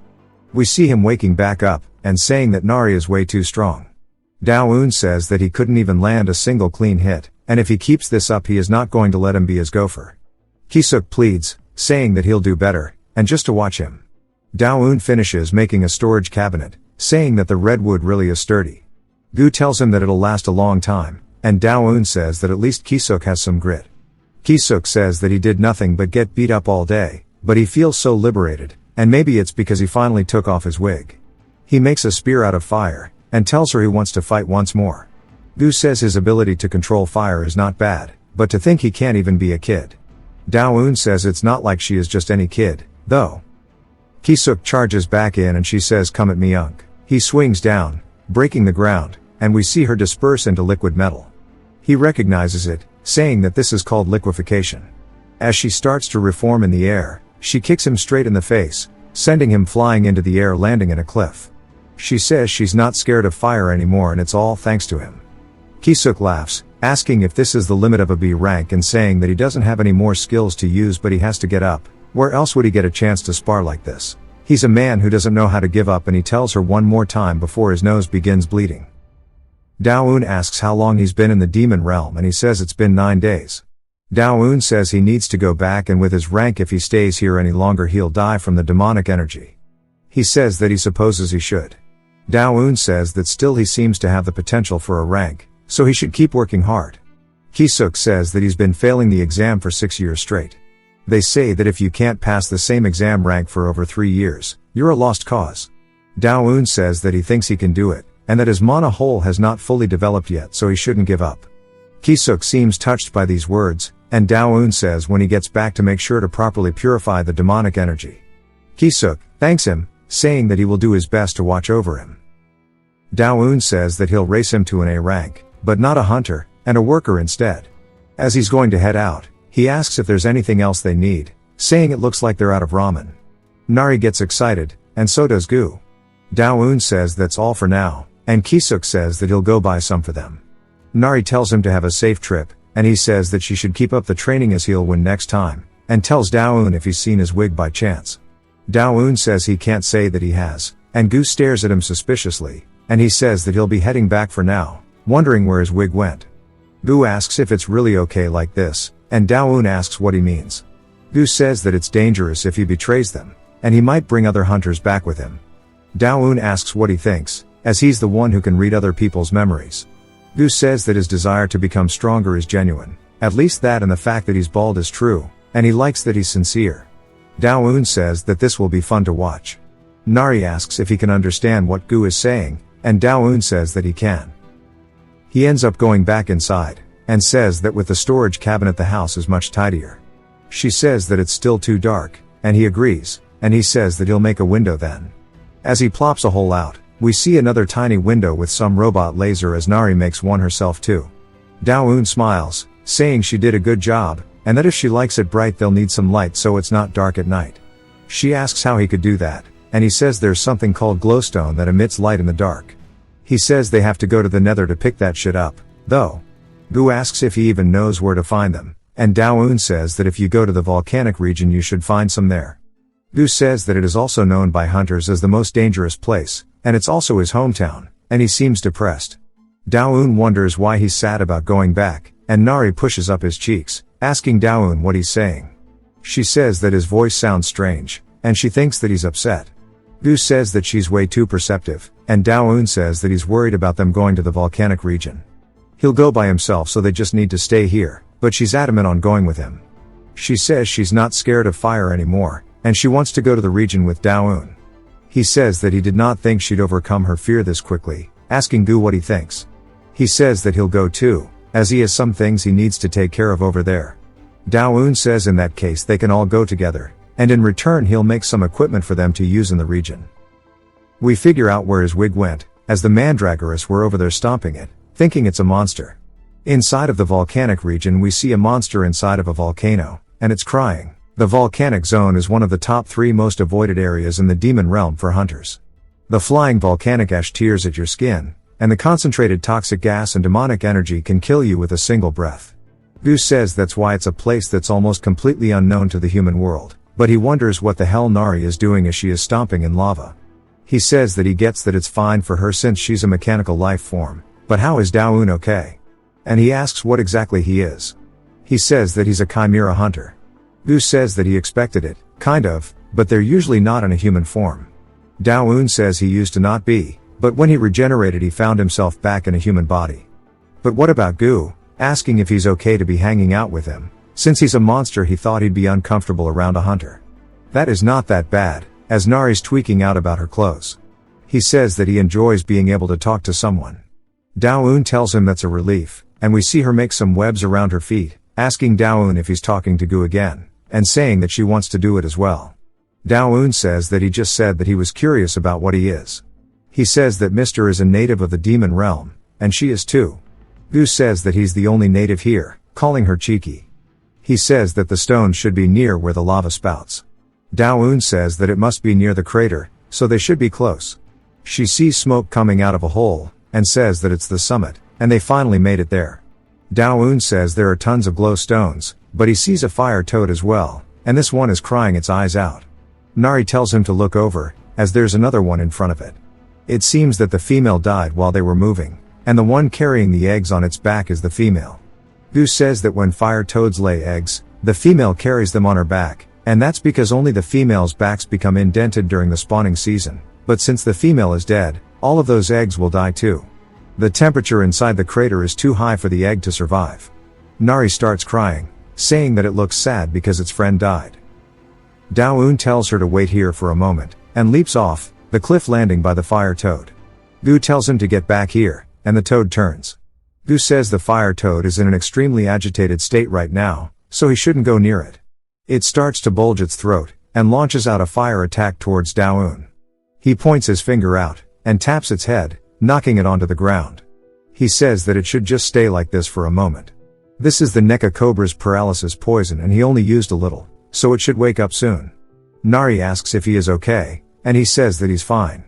We see him waking back up, and saying that Nari is way too strong. Dao-eun says that he couldn't even land a single clean hit, and if he keeps this up he is not going to let him be his gopher. Kisuk pleads, saying that he'll do better, and just to watch him. Dao-eun finishes making a storage cabinet, saying that the redwood really is sturdy. Gu tells him that it'll last a long time, and Dao-eun says that at least Kisuk has some grit. Kisuk says that he did nothing but get beat up all day, but he feels so liberated, and maybe it's because he finally took off his wig. He makes a spear out of fire, and tells her he wants to fight once more. Gu says his ability to control fire is not bad, but to think he can't even be a kid. Dao-eun says it's not like she is just any kid, though. Ki-suk charges back in and she says come at me unk. He swings down, breaking the ground, and we see her disperse into liquid metal. He recognizes it, saying that this is called liquefaction. As she starts to reform in the air, she kicks him straight in the face, sending him flying into the air, landing in a cliff. She says she's not scared of fire anymore and it's all thanks to him. Ki-suk laughs, asking if this is the limit of a B rank and saying that he doesn't have any more skills to use but he has to get up. Where else would he get a chance to spar like this? He's a man who doesn't know how to give up and he tells her one more time before his nose begins bleeding. Dao-eun asks how long he's been in the demon realm and he says it's been 9 days. Dao-eun says he needs to go back and with his rank if he stays here any longer he'll die from the demonic energy. He says that he supposes he should. Dao-eun says that still he seems to have the potential for a rank, so he should keep working hard. Ki-suk says that he's been failing the exam for 6 years straight. They say that if you can't pass the same exam rank for over 3 years, you're a lost cause. Dao-eun says that he thinks he can do it, and that his mana hole has not fully developed yet so he shouldn't give up. Ki-suk seems touched by these words, and Dao-eun says when he gets back to make sure to properly purify the demonic energy. Ki-suk thanks him, saying that he will do his best to watch over him. Dao-eun says that he'll race him to an A rank, but not a hunter, and a worker instead. As he's going to head out, he asks if there's anything else they need, saying it looks like they're out of ramen. Nari gets excited, and so does Gu. Dao-eun says that's all for now, and Ki-suk says that he'll go buy some for them. Nari tells him to have a safe trip, and he says that she should keep up the training as he'll win next time, and tells Dao-eun if he's seen his wig by chance. Dao-eun says he can't say that he has, and Gu stares at him suspiciously, and he says that he'll be heading back for now, wondering where his wig went. Gu asks if it's really okay like this, and Dao-eun asks what he means. Gu says that it's dangerous if he betrays them, and he might bring other hunters back with him. Dao-eun asks what he thinks, as he's the one who can read other people's memories. Gu says that his desire to become stronger is genuine, at least that and the fact that he's bald is true, and he likes that he's sincere. Dao-eun says that this will be fun to watch. Nari asks if he can understand what Gu is saying, and Dao-eun says that he can. He ends up going back inside, and says that with the storage cabinet the house is much tidier. She says that it's still too dark, and he agrees, and he says that he'll make a window then. As he plops a hole out, we see another tiny window with some robot laser as Nari makes one herself too. Dao-eun smiles, saying she did a good job, and that if she likes it bright they'll need some light so it's not dark at night. She asks how he could do that, and he says there's something called glowstone that emits light in the dark. He says they have to go to the nether to pick that shit up, though. Gu asks if he even knows where to find them, and Dao-eun says that if you go to the volcanic region you should find some there. Gu says that it is also known by hunters as the most dangerous place, and it's also his hometown, and he seems depressed. Dao-eun wonders why he's sad about going back, and Nari pushes up his cheeks, asking Dao-eun what he's saying. She says that his voice sounds strange, and she thinks that he's upset. Gu says that she's way too perceptive, and Dao-eun says that he's worried about them going to the volcanic region. He'll go by himself so they just need to stay here, but she's adamant on going with him. She says she's not scared of fire anymore, and she wants to go to the region with Dao-eun. He says that he did not think she'd overcome her fear this quickly, asking Gu what he thinks. He says that he'll go too, as he has some things he needs to take care of over there. Dao-eun says in that case they can all go together, and in return he'll make some equipment for them to use in the region. We figure out where his wig went, as the mandragoras were over there stomping it, thinking it's a monster. Inside of the volcanic region we see a monster inside of a volcano, and it's crying. The volcanic zone is one of the top 3 most avoided areas in the demon realm for hunters. The flying volcanic ash tears at your skin, and the concentrated toxic gas and demonic energy can kill you with a single breath. Gu says that's why it's a place that's almost completely unknown to the human world, but he wonders what the hell Nari is doing as she is stomping in lava. He says that he gets that it's fine for her since she's a mechanical life form, but how is Dao-eun okay? And he asks what exactly he is. He says that he's a chimera hunter. Gu says that he expected it, kind of, but they're usually not in a human form. Dao-eun says he used to not be, but when he regenerated he found himself back in a human body. But what about Gu, asking if he's okay to be hanging out with him, since he's a monster he thought he'd be uncomfortable around a hunter. That is not that bad, as Nari's tweaking out about her clothes. He says that he enjoys being able to talk to someone. Dao-eun tells him that's a relief, and we see her make some webs around her feet, asking Dao-eun if he's talking to Gu again, and saying that she wants to do it as well. Dao-eun says that he just said that he was curious about what he is. He says that Mr. is a native of the demon realm, and she is too. Gu says that he's the only native here, calling her cheeky. He says that the stones should be near where the lava spouts. Dao-eun says that it must be near the crater, so they should be close. She sees smoke coming out of a hole, and says that it's the summit, and they finally made it there. Dao-eun says there are tons of glow stones, but he sees a fire toad as well, and this one is crying its eyes out. Nari tells him to look over, as there's another one in front of it. It seems that the female died while they were moving, and the one carrying the eggs on its back is the female. Gu says that when fire toads lay eggs, the female carries them on her back, and that's because only the female's backs become indented during the spawning season, but since the female is dead, all of those eggs will die too. The temperature inside the crater is too high for the egg to survive. Nari starts crying, saying that it looks sad because its friend died. Dao-eun tells her to wait here for a moment, and leaps off the cliff landing by the fire toad. Gu tells him to get back here, and the toad turns. Gu says the fire toad is in an extremely agitated state right now, so he shouldn't go near it. It starts to bulge its throat, and launches out a fire attack towards Dao-eun. He points his finger out, and taps its head, knocking it onto the ground. He says that it should just stay like this for a moment. This is the Neko cobra's paralysis poison and he only used a little, so it should wake up soon. Nari asks if he is okay, and he says that he's fine.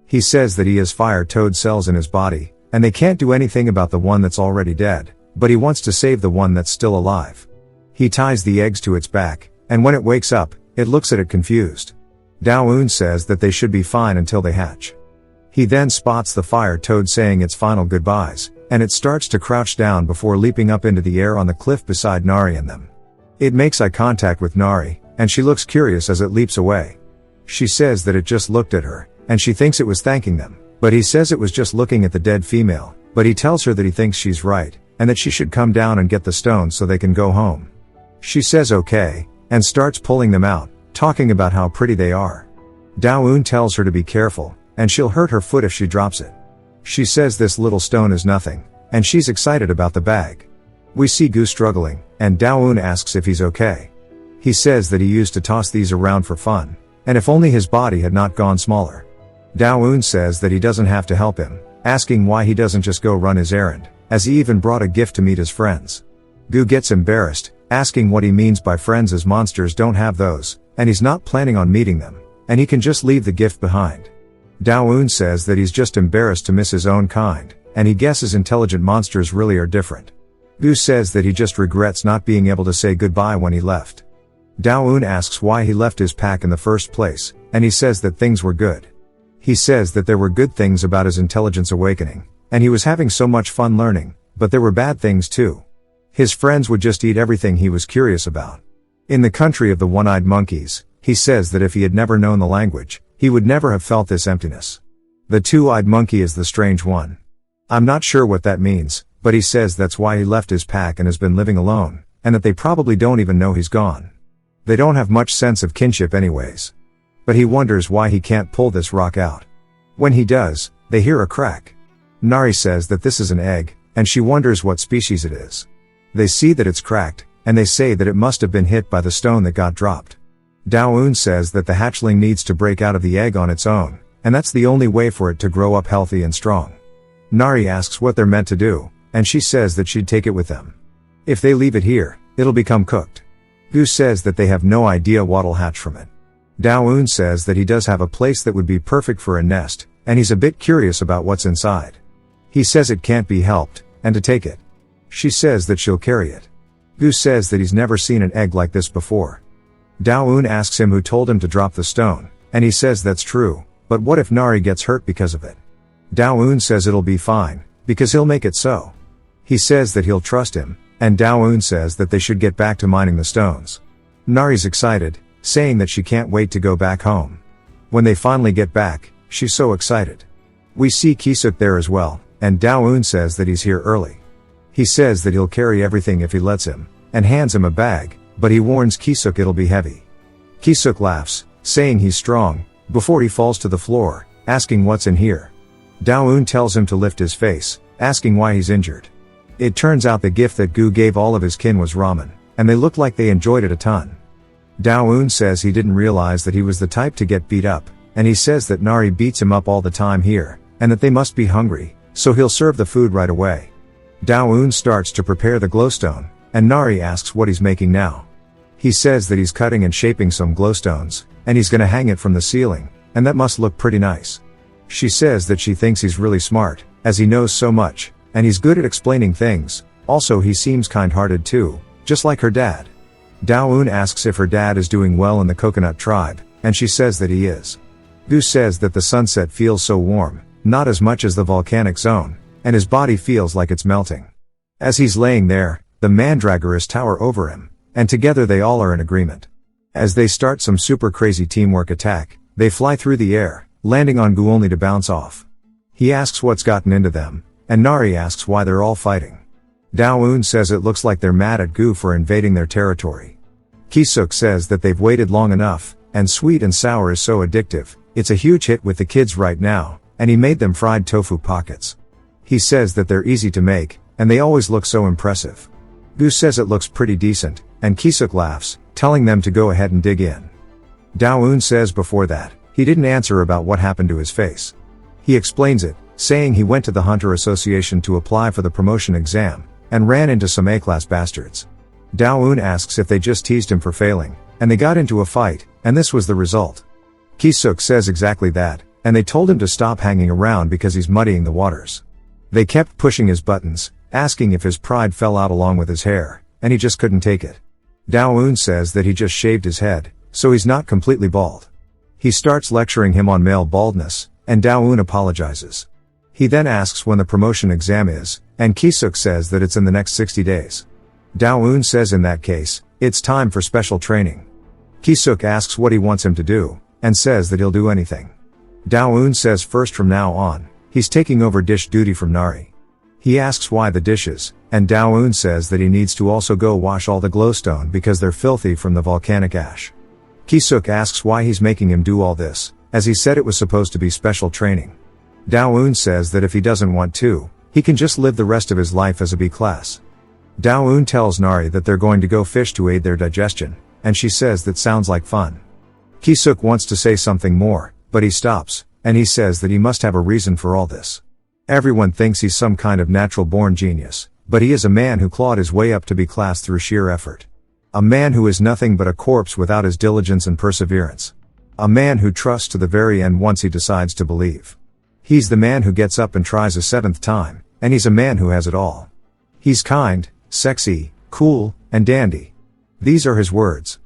He says that he has fire toad cells in his body, and they can't do anything about the one that's already dead, but he wants to save the one that's still alive. He ties the eggs to its back, and when it wakes up, it looks at it confused. Dao-eun says that they should be fine until they hatch. He then spots the fire toad saying its final goodbyes, and it starts to crouch down before leaping up into the air on the cliff beside Nari and them. It makes eye contact with Nari, and she looks curious as it leaps away. She says that it just looked at her, and she thinks it was thanking them, but he says it was just looking at the dead female, but he tells her that he thinks she's right, and that she should come down and get the stones so they can go home. She says okay, and starts pulling them out, talking about how pretty they are. Dao-eun tells her to be careful, and she'll hurt her foot if she drops it. She says this little stone is nothing, and she's excited about the bag. We see Gu struggling, and Dao-eun asks if he's okay. He says that he used to toss these around for fun, and if only his body had not gone smaller. Dao-eun says that he doesn't have to help him, asking why he doesn't just go run his errand, as he even brought a gift to meet his friends. Gu gets embarrassed, asking what he means by friends as monsters don't have those, and he's not planning on meeting them, and he can just leave the gift behind. Dao-eun says that he's just embarrassed to miss his own kind, and he guesses intelligent monsters really are different. Gu says that he just regrets not being able to say goodbye when he left. Dao-eun asks why he left his pack in the first place, and he says that things were good. He says that there were good things about his intelligence awakening, and he was having so much fun learning, but there were bad things too. His friends would just eat everything he was curious about. In the country of the one-eyed monkeys, he says that if he had never known the language, he would never have felt this emptiness. The two-eyed monkey is the strange one. I'm not sure what that means, but he says that's why he left his pack and has been living alone, and that they probably don't even know he's gone. They don't have much sense of kinship anyways. But he wonders why he can't pull this rock out. When he does, they hear a crack. Nari says that this is an egg, and she wonders what species it is. They see that it's cracked, and they say that it must have been hit by the stone that got dropped. Dao-eun says that the hatchling needs to break out of the egg on its own, and that's the only way for it to grow up healthy and strong. Nari asks what they're meant to do, and she says that she'd take it with them. If they leave it here, it'll become cooked. Gu says that they have no idea what'll hatch from it. Dao-eun says that he does have a place that would be perfect for a nest, and he's a bit curious about what's inside. He says it can't be helped, and to take it. She says that she'll carry it. Gu says that he's never seen an egg like this before. Dao-eun asks him who told him to drop the stone, and he says that's true, but what if Nari gets hurt because of it? Dao-eun says it'll be fine, because he'll make it so. He says that he'll trust him, and Dao-eun says that they should get back to mining the stones. Nari's excited, saying that she can't wait to go back home. When they finally get back, she's so excited. We see Kisuk there as well, and Dao-eun says that he's here early. He says that he'll carry everything if he lets him, and hands him a bag, but he warns Kisuk it'll be heavy. Kisuk laughs, saying he's strong, before he falls to the floor, asking what's in here. Dao-eun tells him to lift his face, asking why he's injured. It turns out the gift that Gu gave all of his kin was ramen, and they looked like they enjoyed it a ton. Dao-eun says he didn't realize that he was the type to get beat up, and he says that Nari beats him up all the time here, and that they must be hungry, so he'll serve the food right away. Dao-eun starts to prepare the glowstone, and Nari asks what he's making now. He says that he's cutting and shaping some glowstones, and he's gonna hang it from the ceiling, and that must look pretty nice. She says that she thinks he's really smart, as he knows so much, and he's good at explaining things. Also he seems kind-hearted too, just like her dad. Dao-eun asks if her dad is doing well in the coconut tribe, and she says that he is. Gu says that the sunset feels so warm, not as much as the volcanic zone, and his body feels like it's melting. As he's laying there, the mandragoras tower over him, and together they all are in agreement. As they start some super crazy teamwork attack, they fly through the air, landing on Gu only to bounce off. He asks what's gotten into them, and Nari asks why they're all fighting. Dao-eun says it looks like they're mad at Gu for invading their territory. Ki-suk says that they've waited long enough, and sweet and sour is so addictive, it's a huge hit with the kids right now, and he made them fried tofu pockets. He says that they're easy to make, and they always look so impressive. Gu says it looks pretty decent, and Ki-suk laughs, telling them to go ahead and dig in. Dao-eun says before that, he didn't answer about what happened to his face. He explains it, saying he went to the Hunter Association to apply for the promotion exam, and ran into some A-class bastards. Dao-eun asks if they just teased him for failing, and they got into a fight, and this was the result. Ki-suk says exactly that, and they told him to stop hanging around because he's muddying the waters. They kept pushing his buttons, asking if his pride fell out along with his hair, and he just couldn't take it. Dao-eun says that he just shaved his head, so he's not completely bald. He starts lecturing him on male baldness, and Dao-eun apologizes. He then asks when the promotion exam is, and Ki-suk says that it's in the next 60 days. Dao-eun says in that case, it's time for special training. Ki-suk asks what he wants him to do, and says that he'll do anything. Dao-eun says first from now on, he's taking over dish duty from Nari. He asks why the dishes, and Dao-eun says that he needs to also go wash all the glowstone because they're filthy from the volcanic ash. Ki-suk asks why he's making him do all this, as he said it was supposed to be special training. Dao-eun says that if he doesn't want to, he can just live the rest of his life as a B-class. Dao-eun tells Nari that they're going to go fish to aid their digestion, and she says that sounds like fun. Ki-suk wants to say something more, but he stops, and he says that he must have a reason for all this. Everyone thinks he's some kind of natural-born genius, but he is a man who clawed his way up to B-class through sheer effort. A man who is nothing but a corpse without his diligence and perseverance. A man who trusts to the very end once he decides to believe. He's the man who gets up and tries a 7th time, and he's a man who has it all. He's kind, sexy, cool, and dandy. These are his words.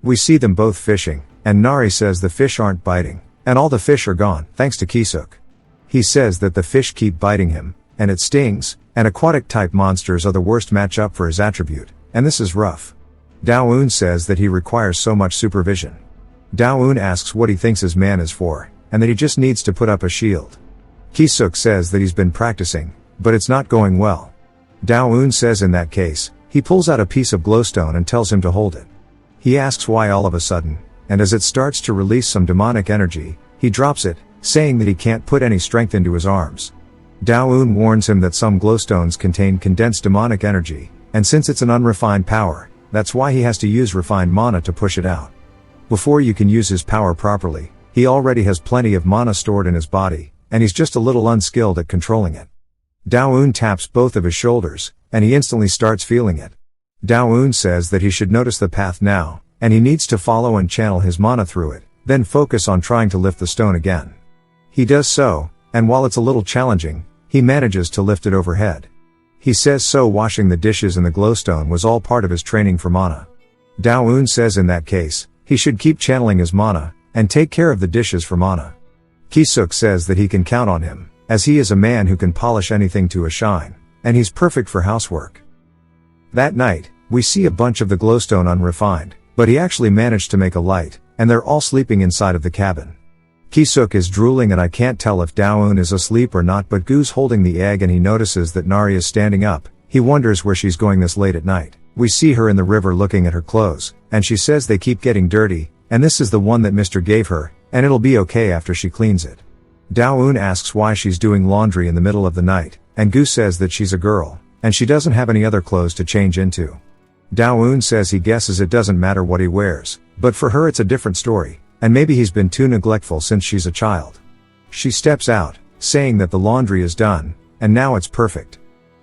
We see them both fishing, and Nari says the fish aren't biting, and all the fish are gone, thanks to Ki-suk. He says that the fish keep biting him, and it stings, and aquatic-type monsters are the worst matchup for his attribute, and this is rough. Dao-eun says that he requires so much supervision. Dao-eun asks what he thinks his man is for, and that he just needs to put up a shield. Ki-suk says that he's been practicing, but it's not going well. Dao-eun says in that case, he pulls out a piece of glowstone and tells him to hold it. He asks why all of a sudden, and as it starts to release some demonic energy, he drops it, saying that he can't put any strength into his arms. Dao-eun warns him that some glowstones contain condensed demonic energy, and since it's an unrefined power, that's why he has to use refined mana to push it out. Before you can use his power properly, he already has plenty of mana stored in his body, and he's just a little unskilled at controlling it. Dao-eun taps both of his shoulders, and he instantly starts feeling it. Dao-eun says that he should notice the path now, and he needs to follow and channel his mana through it, then focus on trying to lift the stone again. He does so, and while it's a little challenging, he manages to lift it overhead. He says so washing the dishes and the glowstone was all part of his training for mana. Dao-eun says in that case, he should keep channeling his mana, and take care of the dishes for mana. Ki-suk says that he can count on him, as he is a man who can polish anything to a shine, and he's perfect for housework. That night, we see a bunch of the glowstone unrefined, but he actually managed to make a light, and they're all sleeping inside of the cabin. Ki-suk is drooling and I can't tell if Dao-eun is asleep or not, but Gu's holding the egg and he notices that Nari is standing up. He wonders where she's going this late at night. We see her in the river looking at her clothes, and she says they keep getting dirty, and this is the one that Mr. gave her, and it'll be okay after she cleans it. Dao-eun asks why she's doing laundry in the middle of the night, and Gu says that she's a girl, and she doesn't have any other clothes to change into. Dao-eun says he guesses it doesn't matter what he wears, but for her it's a different story, and maybe he's been too neglectful since she's a child. She steps out, saying that the laundry is done, and now it's perfect.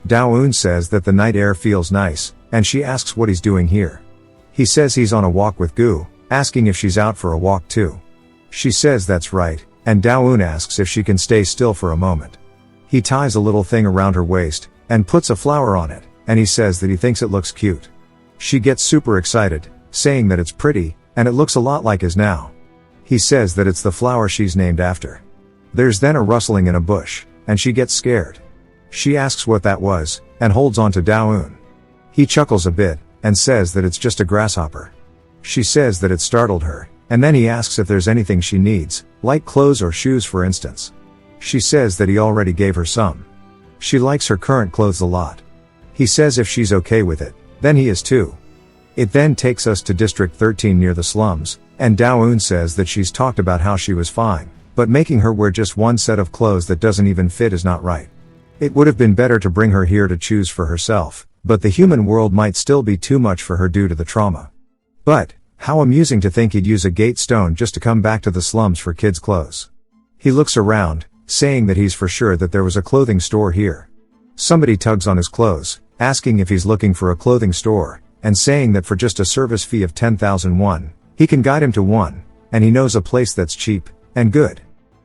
Dao-eun says that the night air feels nice, and she asks what he's doing here. He says he's on a walk with Gu, asking if she's out for a walk too. She says that's right, and Dao-eun asks if she can stay still for a moment. He ties a little thing around her waist, and puts a flower on it, and he says that he thinks it looks cute. She gets super excited, saying that it's pretty, and it looks a lot like his now. He says that it's the flower she's named after. There's then a rustling in a bush, and she gets scared. She asks what that was, and holds on to Dao-eun. He chuckles a bit, and says that it's just a grasshopper. She says that it startled her, and then he asks if there's anything she needs, like clothes or shoes for instance. She says that he already gave her some. She likes her current clothes a lot. He says if she's okay with it, then he is too. It then takes us to District 13 near the slums, and Dao-eun says that she's talked about how she was fine, but making her wear just one set of clothes that doesn't even fit is not right. It would have been better to bring her here to choose for herself, but the human world might still be too much for her due to the trauma. But, how amusing to think he'd use a gate stone just to come back to the slums for kids' clothes. He looks around, saying that he's for sure that there was a clothing store here. Somebody tugs on his clothes, asking if he's looking for a clothing store, and saying that for just a service fee of 10,000 won, he can guide him to one, and he knows a place that's cheap, and good.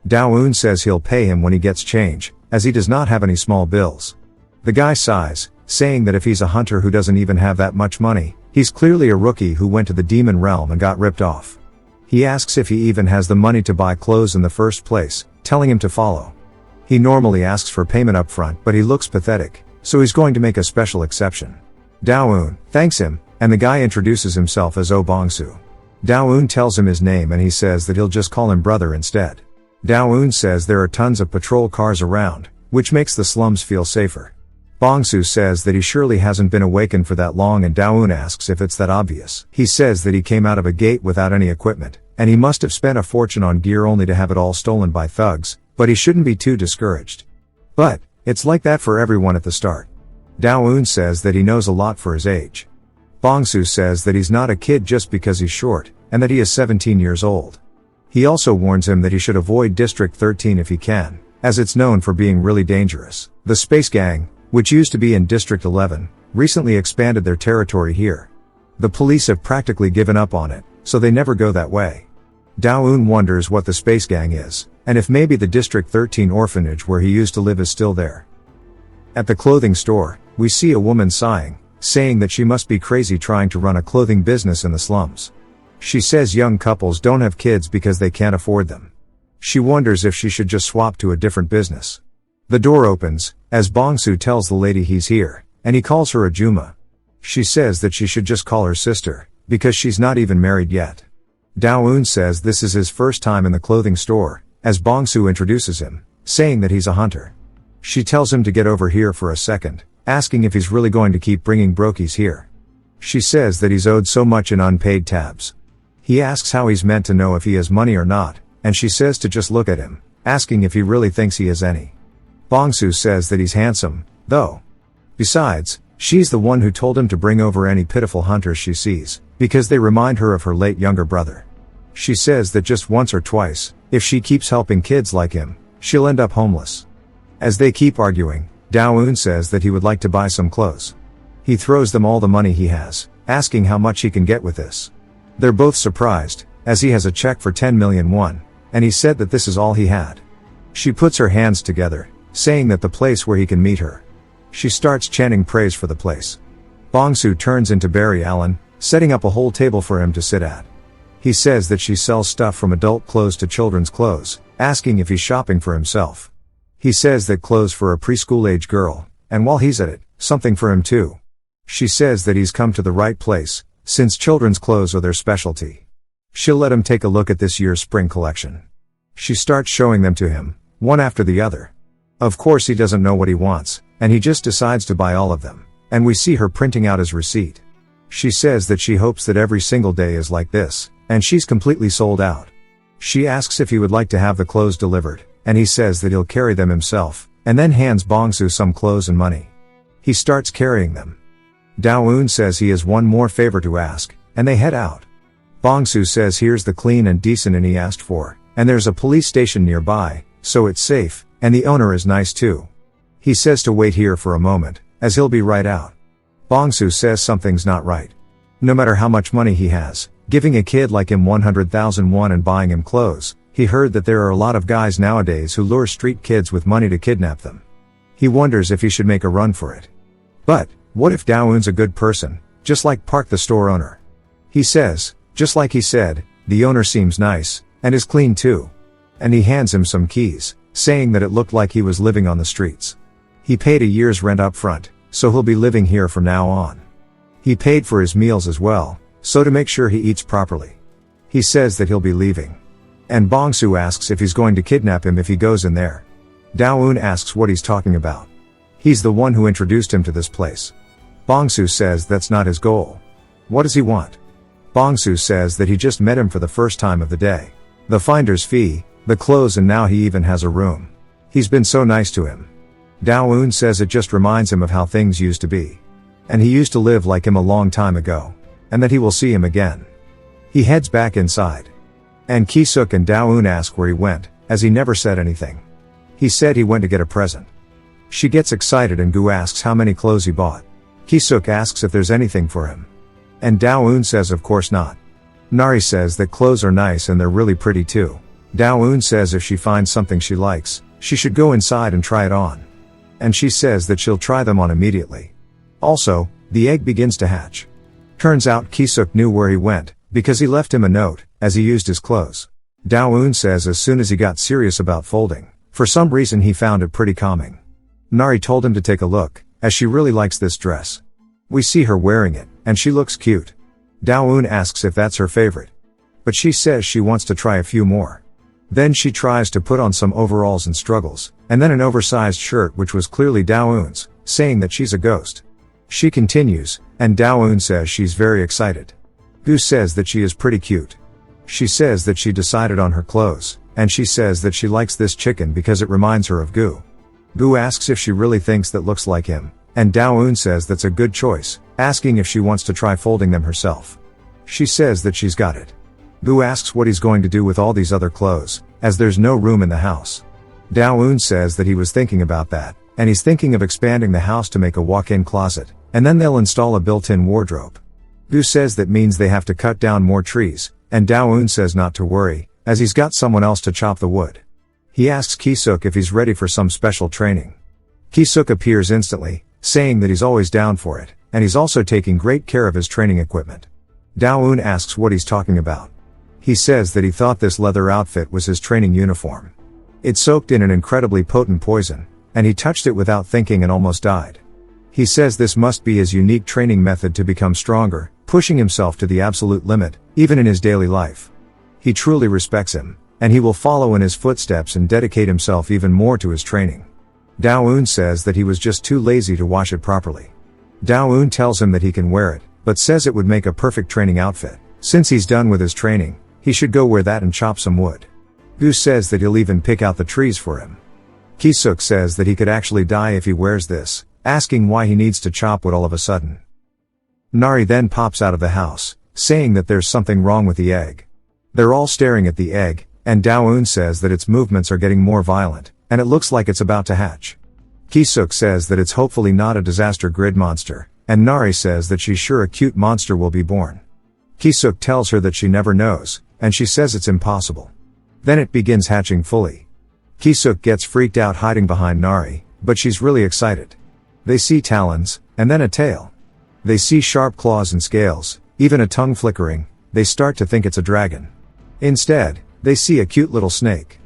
Dao-eun says he'll pay him when he gets change, as he does not have any small bills. The guy sighs, saying that if he's a hunter who doesn't even have that much money, he's clearly a rookie who went to the demon realm and got ripped off. He asks if he even has the money to buy clothes in the first place, telling him to follow. He normally asks for payment up front, but he looks pathetic, so he's going to make a special exception. Dao-eun thanks him, and the guy introduces himself as Oh Bong-soo. Dao-eun tells him his name and he says that he'll just call him brother instead. Dao-eun says there are tons of patrol cars around, which makes the slums feel safer. Bong-soo says that he surely hasn't been awakened for that long, and Dao-eun asks if it's that obvious. He says that he came out of a gate without any equipment, and he must have spent a fortune on gear only to have it all stolen by thugs, but he shouldn't be too discouraged. But, it's like that for everyone at the start. Dao-eun says that he knows a lot for his age. Bong-soo says that he's not a kid just because he's short, and that he is 17 years old. He also warns him that he should avoid District 13 if he can, as it's known for being really dangerous. The Space Gang, which used to be in District 11, recently expanded their territory here. The police have practically given up on it, so they never go that way. Dao-eun wonders what the Space Gang is, and if maybe the District 13 orphanage where he used to live is still there. At the clothing store, we see a woman sighing, saying that she must be crazy trying to run a clothing business in the slums. She says young couples don't have kids because they can't afford them. She wonders if she should just swap to a different business. The door opens, as Bong-soo tells the lady he's here, and he calls her a Juma. She says that she should just call her sister, because she's not even married yet. Dao-eun says this is his first time in the clothing store, as Bong-soo introduces him, saying that he's a hunter. She tells him to get over here for a second, asking if he's really going to keep bringing brokies here. She says that he's owed so much in unpaid tabs. He asks how he's meant to know if he has money or not, and she says to just look at him, asking if he really thinks he has any. Bong-soo says that he's handsome, though. Besides, she's the one who told him to bring over any pitiful hunters she sees, because they remind her of her late younger brother. She says that just once or twice, if she keeps helping kids like him, she'll end up homeless. As they keep arguing, Dao-eun says that he would like to buy some clothes. He throws them all the money he has, asking how much he can get with this. They're both surprised, as he has a check for 10 million won, and he said that this is all he had. She puts her hands together, saying that the place where he can meet her. She starts chanting praise for the place. Bong-soo turns into Barry Allen, setting up a whole table for him to sit at. He says that she sells stuff from adult clothes to children's clothes, asking if he's shopping for himself. He says that clothes for a preschool-age girl, and while he's at it, something for him too. She says that he's come to the right place, since children's clothes are their specialty. She'll let him take a look at this year's spring collection. She starts showing them to him, one after the other. Of course he doesn't know what he wants, and he just decides to buy all of them, and we see her printing out his receipt. She says that she hopes that every single day is like this, and she's completely sold out. She asks if he would like to have the clothes delivered, and he says that he'll carry them himself, and then hands Bongsu some clothes and money. He starts carrying them. Dao-eun says he has one more favor to ask, and they head out. Bongsu says here's the clean and decent inn he asked for, and there's a police station nearby, so it's safe, and the owner is nice too. He says to wait here for a moment, as he'll be right out. Bongsu says something's not right. No matter how much money he has, giving a kid like him 100,000 won and buying him clothes, he heard that there are a lot of guys nowadays who lure street kids with money to kidnap them. He wonders if he should make a run for it. But, what if Dao-eun's a good person, just like Park the store owner? He says, just like he said, the owner seems nice, and is clean too. And he hands him some keys, saying that it looked like he was living on the streets. He paid a year's rent up front, so he'll be living here from now on. He paid for his meals as well, so to make sure he eats properly. He says that he'll be leaving. And Bongsu asks if he's going to kidnap him if he goes in there. Dao-eun asks what he's talking about. He's the one who introduced him to this place. Bongsu says that's not his goal. What does he want? Bongsu says that he just met him for the first time of the day. The finder's fee, the clothes, and now he even has a room. He's been so nice to him. Dao-eun says it just reminds him of how things used to be. And he used to live like him a long time ago. And that he will see him again. He heads back inside. And Ki-suk and Dao-eun ask where he went, as he never said anything. He said he went to get a present. She gets excited and Gu asks how many clothes he bought. Ki-suk asks if there's anything for him. And Dao-eun says of course not. Nari says that clothes are nice and they're really pretty too. Dao-eun says if she finds something she likes, she should go inside and try it on. And she says that she'll try them on immediately. Also, the egg begins to hatch. Turns out Ki-suk knew where he went, because he left him a note, as he used his clothes. Dao-eun says as soon as he got serious about folding, for some reason he found it pretty calming. Nari told him to take a look, as she really likes this dress. We see her wearing it, and she looks cute. Dao-eun asks if that's her favorite. But she says she wants to try a few more. Then she tries to put on some overalls and struggles, and then an oversized shirt which was clearly Dao-eun's, saying that she's a ghost. She continues, and Dao-eun says she's very excited. Gu says that she is pretty cute. She says that she decided on her clothes, and she says that she likes this chicken because it reminds her of Gu. Gu asks if she really thinks that looks like him, and Dao-eun says that's a good choice, asking if she wants to try folding them herself. She says that she's got it. Gu asks what he's going to do with all these other clothes, as there's no room in the house. Dao-eun says that he was thinking about that, and he's thinking of expanding the house to make a walk-in closet, and then they'll install a built-in wardrobe. Gu says that means they have to cut down more trees, and Dao-eun says not to worry, as he's got someone else to chop the wood. He asks Ki-suk if he's ready for some special training. Ki-suk appears instantly, saying that he's always down for it, and he's also taking great care of his training equipment. Dao-eun asks what he's talking about. He says that he thought this leather outfit was his training uniform. It soaked in an incredibly potent poison, and he touched it without thinking and almost died. He says this must be his unique training method to become stronger, pushing himself to the absolute limit, even in his daily life. He truly respects him, and he will follow in his footsteps and dedicate himself even more to his training. Dao-eun says that he was just too lazy to wash it properly. Dao-eun tells him that he can wear it, but says it would make a perfect training outfit. Since he's done with his training, he should go wear that and chop some wood. Gu says that he'll even pick out the trees for him. Ki-suk says that he could actually die if he wears this, asking why he needs to chop wood all of a sudden. Nari then pops out of the house, saying that there's something wrong with the egg. They're all staring at the egg, and Dao-eun says that its movements are getting more violent, and it looks like it's about to hatch. Ki-suk says that it's hopefully not a disaster grid monster, and Nari says that she's sure a cute monster will be born. Ki-suk tells her that she never knows, and she says it's impossible. Then it begins hatching fully. Ki-suk gets freaked out hiding behind Nari, but she's really excited. They see talons, and then a tail. They see sharp claws and scales, even a tongue flickering. They start to think it's a dragon. Instead, they see a cute little snake.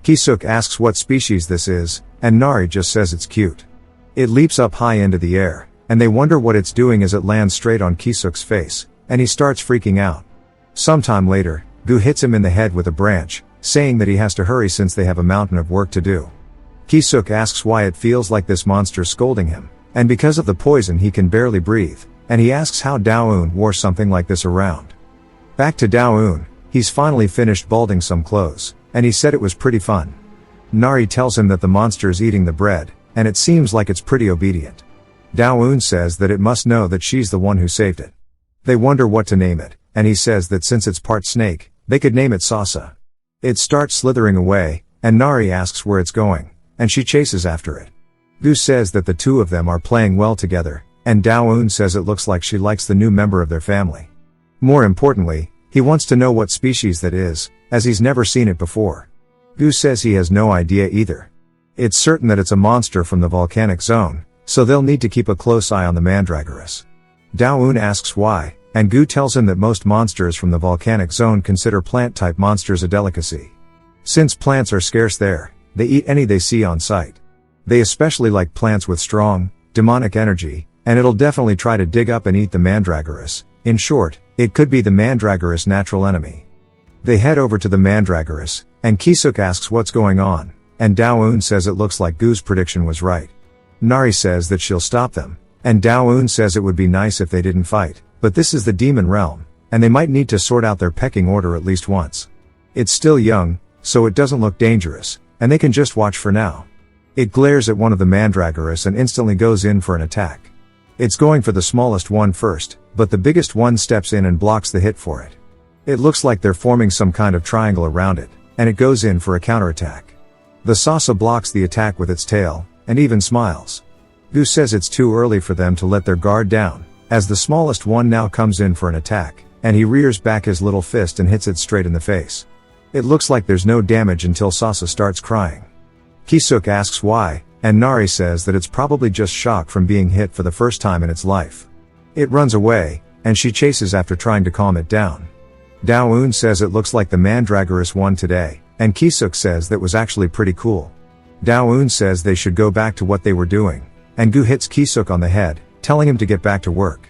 Ki-suk asks what species this is, and Nari just says it's cute. It leaps up high into the air, and they wonder what it's doing as it lands straight on Ki-suk's face, and he starts freaking out. Sometime later, Gu hits him in the head with a branch, saying that he has to hurry since they have a mountain of work to do. Ki-suk asks why it feels like this monster's scolding him, and because of the poison he can barely breathe, and he asks how Dao-eun wore something like this around. Back to Dao-eun, he's finally finished balding some clothes, and he said it was pretty fun. Nari tells him that the monster is eating the bread, and it seems like it's pretty obedient. Dao-un says that it must know that she's the one who saved it. They wonder what to name it, and he says that since it's part snake, they could name it Sasa. It starts slithering away, and Nari asks where it's going, and she chases after it. Gu says that the two of them are playing well together, and Dao-un says it looks like she likes the new member of their family. More importantly, he wants to know what species that is, as he's never seen it before. Gu says he has no idea either. It's certain that it's a monster from the volcanic zone, so they'll need to keep a close eye on the mandragorous. Dao-un asks why, and Gu tells him that most monsters from the volcanic zone consider plant-type monsters a delicacy. Since plants are scarce there, they eat any they see on sight. They especially like plants with strong, demonic energy, and it'll definitely try to dig up and eat the mandragorous. In short, it could be the mandragorous' natural enemy. They head over to the mandragorous, and Kisuk asks what's going on, and Dao-un says it looks like Gu's prediction was right. Nari says that she'll stop them, and Dao-un says it would be nice if they didn't fight, but this is the demon realm, and they might need to sort out their pecking order at least once. It's still young, so it doesn't look dangerous, and they can just watch for now. It glares at one of the mandragorous and instantly goes in for an attack. It's going for the smallest one first, but the biggest one steps in and blocks the hit for it. It looks like they're forming some kind of triangle around it, and it goes in for a counterattack. The Sasa blocks the attack with its tail, and even smiles. Gu says it's too early for them to let their guard down, as the smallest one now comes in for an attack, and he rears back his little fist and hits it straight in the face. It looks like there's no damage until Sasa starts crying. Kisuk asks why, and Nari says that it's probably just shock from being hit for the first time in its life. It runs away, and she chases after trying to calm it down. Dao-un says it looks like the mandragorous won today, and Kisuk says that was actually pretty cool. Dao-un says they should go back to what they were doing, and Gu hits Kisuk on the head, telling him to get back to work.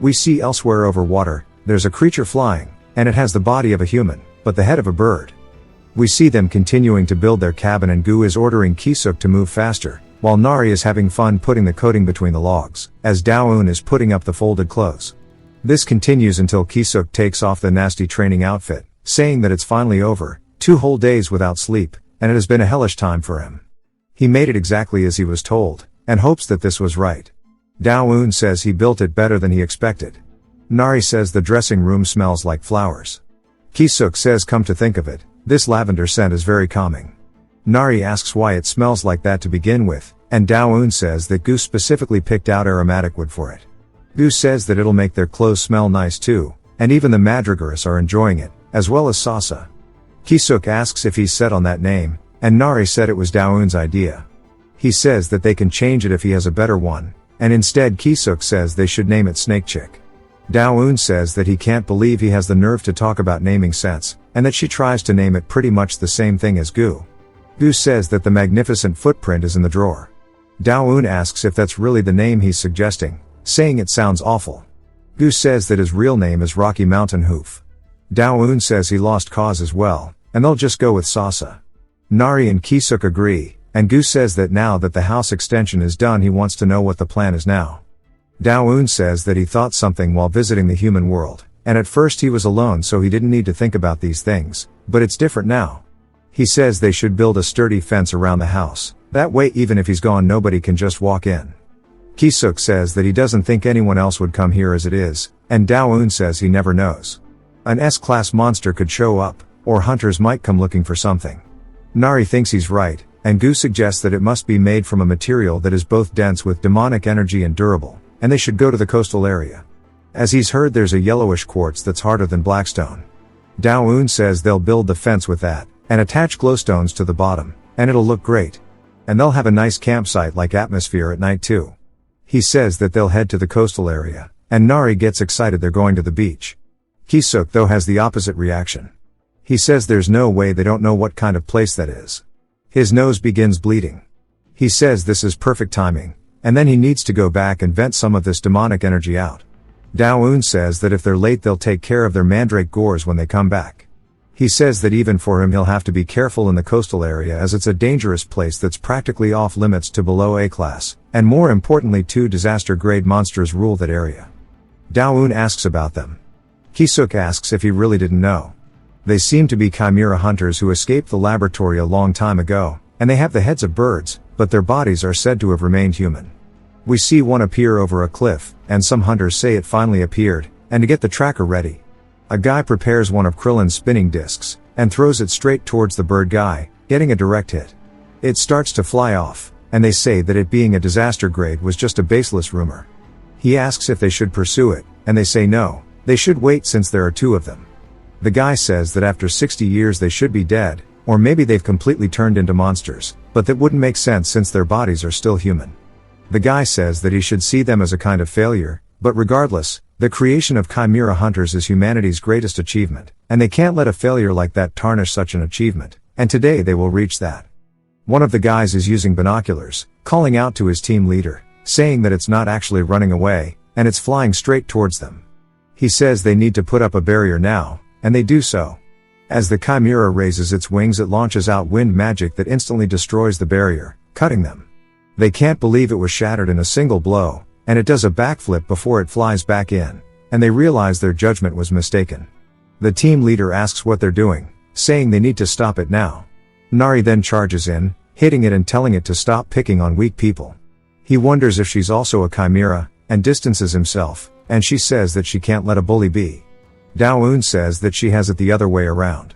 We see elsewhere over water, there's a creature flying, and it has the body of a human, but the head of a bird. We see them continuing to build their cabin, and Gu is ordering Kisuk to move faster, while Nari is having fun putting the coating between the logs, as Dao-un is putting up the folded clothes. This continues until Kisuk takes off the nasty training outfit, saying that it's finally over, 2 whole days without sleep, and it has been a hellish time for him. He made it exactly as he was told, and hopes that this was right. Dao-un says he built it better than he expected. Nari says the dressing room smells like flowers. Kisuk says come to think of it, this lavender scent is very calming. Nari asks why it smells like that to begin with, and Dao-un says that Gu specifically picked out aromatic wood for it. Gu says that it'll make their clothes smell nice too, and even the mandragorous are enjoying it, as well as Sasa. Kisuk asks if he's set on that name, and Nari said it was Dao-un's idea. He says that they can change it if he has a better one, and instead Kisuk says they should name it Snake Chick. Dao-un says that he can't believe he has the nerve to talk about naming scents, and that she tries to name it pretty much the same thing as Gu. Gu says that the magnificent footprint is in the drawer. Dao-un asks if that's really the name he's suggesting, saying it sounds awful. Gu says that his real name is Rocky Mountain Hoof. Dao-un says he lost cause as well, and they'll just go with Sasa. Nari and Kisuk agree, and Gu says that now that the house extension is done he wants to know what the plan is now. Dao-un says that he thought something while visiting the human world, and at first he was alone so he didn't need to think about these things, but it's different now. He says they should build a sturdy fence around the house, that way even if he's gone nobody can just walk in. Kisuk says that he doesn't think anyone else would come here as it is, and Dao-un says he never knows. An S-class monster could show up, or hunters might come looking for something. Nari thinks he's right, and Gu suggests that it must be made from a material that is both dense with demonic energy and durable, and they should go to the coastal area. As he's heard there's a yellowish quartz that's harder than blackstone. Dao-un says they'll build the fence with that, and attach glowstones to the bottom, and it'll look great. And they'll have a nice campsite-like atmosphere at night too. He says that they'll head to the coastal area, and Nari gets excited they're going to the beach. Kisuk though has the opposite reaction. He says there's no way they don't know what kind of place that is. His nose begins bleeding. He says this is perfect timing, and then he needs to go back and vent some of this demonic energy out. Dao-un says that if they're late they'll take care of their mandrake gores when they come back. He says that even for him he'll have to be careful in the coastal area as it's a dangerous place that's practically off limits to below A class, and more importantly 2 disaster-grade monsters rule that area. Dao-un asks about them. Kisuk asks if he really didn't know. They seem to be chimera hunters who escaped the laboratory a long time ago, and they have the heads of birds, but their bodies are said to have remained human. We see one appear over a cliff, and some hunters say it finally appeared, and to get the tracker ready. A guy prepares one of Krillin's spinning discs, and throws it straight towards the bird guy, getting a direct hit. It starts to fly off, and they say that it being a disaster grade was just a baseless rumor. He asks if they should pursue it, and they say no, they should wait since there are 2 of them. The guy says that after 60 years they should be dead, or maybe they've completely turned into monsters, but that wouldn't make sense since their bodies are still human. The guy says that he should see them as a kind of failure, but regardless, the creation of Chimera hunters is humanity's greatest achievement, and they can't let a failure like that tarnish such an achievement, and today they will reach that. One of the guys is using binoculars, calling out to his team leader, saying that it's not actually running away, and it's flying straight towards them. He says they need to put up a barrier now, and they do so. As the Chimera raises its wings, it launches out wind magic that instantly destroys the barrier, cutting them. They can't believe it was shattered in a single blow, and it does a backflip before it flies back in, and they realize their judgment was mistaken. The team leader asks what they're doing, saying they need to stop it now. Nari then charges in, hitting it and telling it to stop picking on weak people. He wonders if she's also a Chimera, and distances himself, and she says that she can't let a bully be. Dao-un says that she has it the other way around.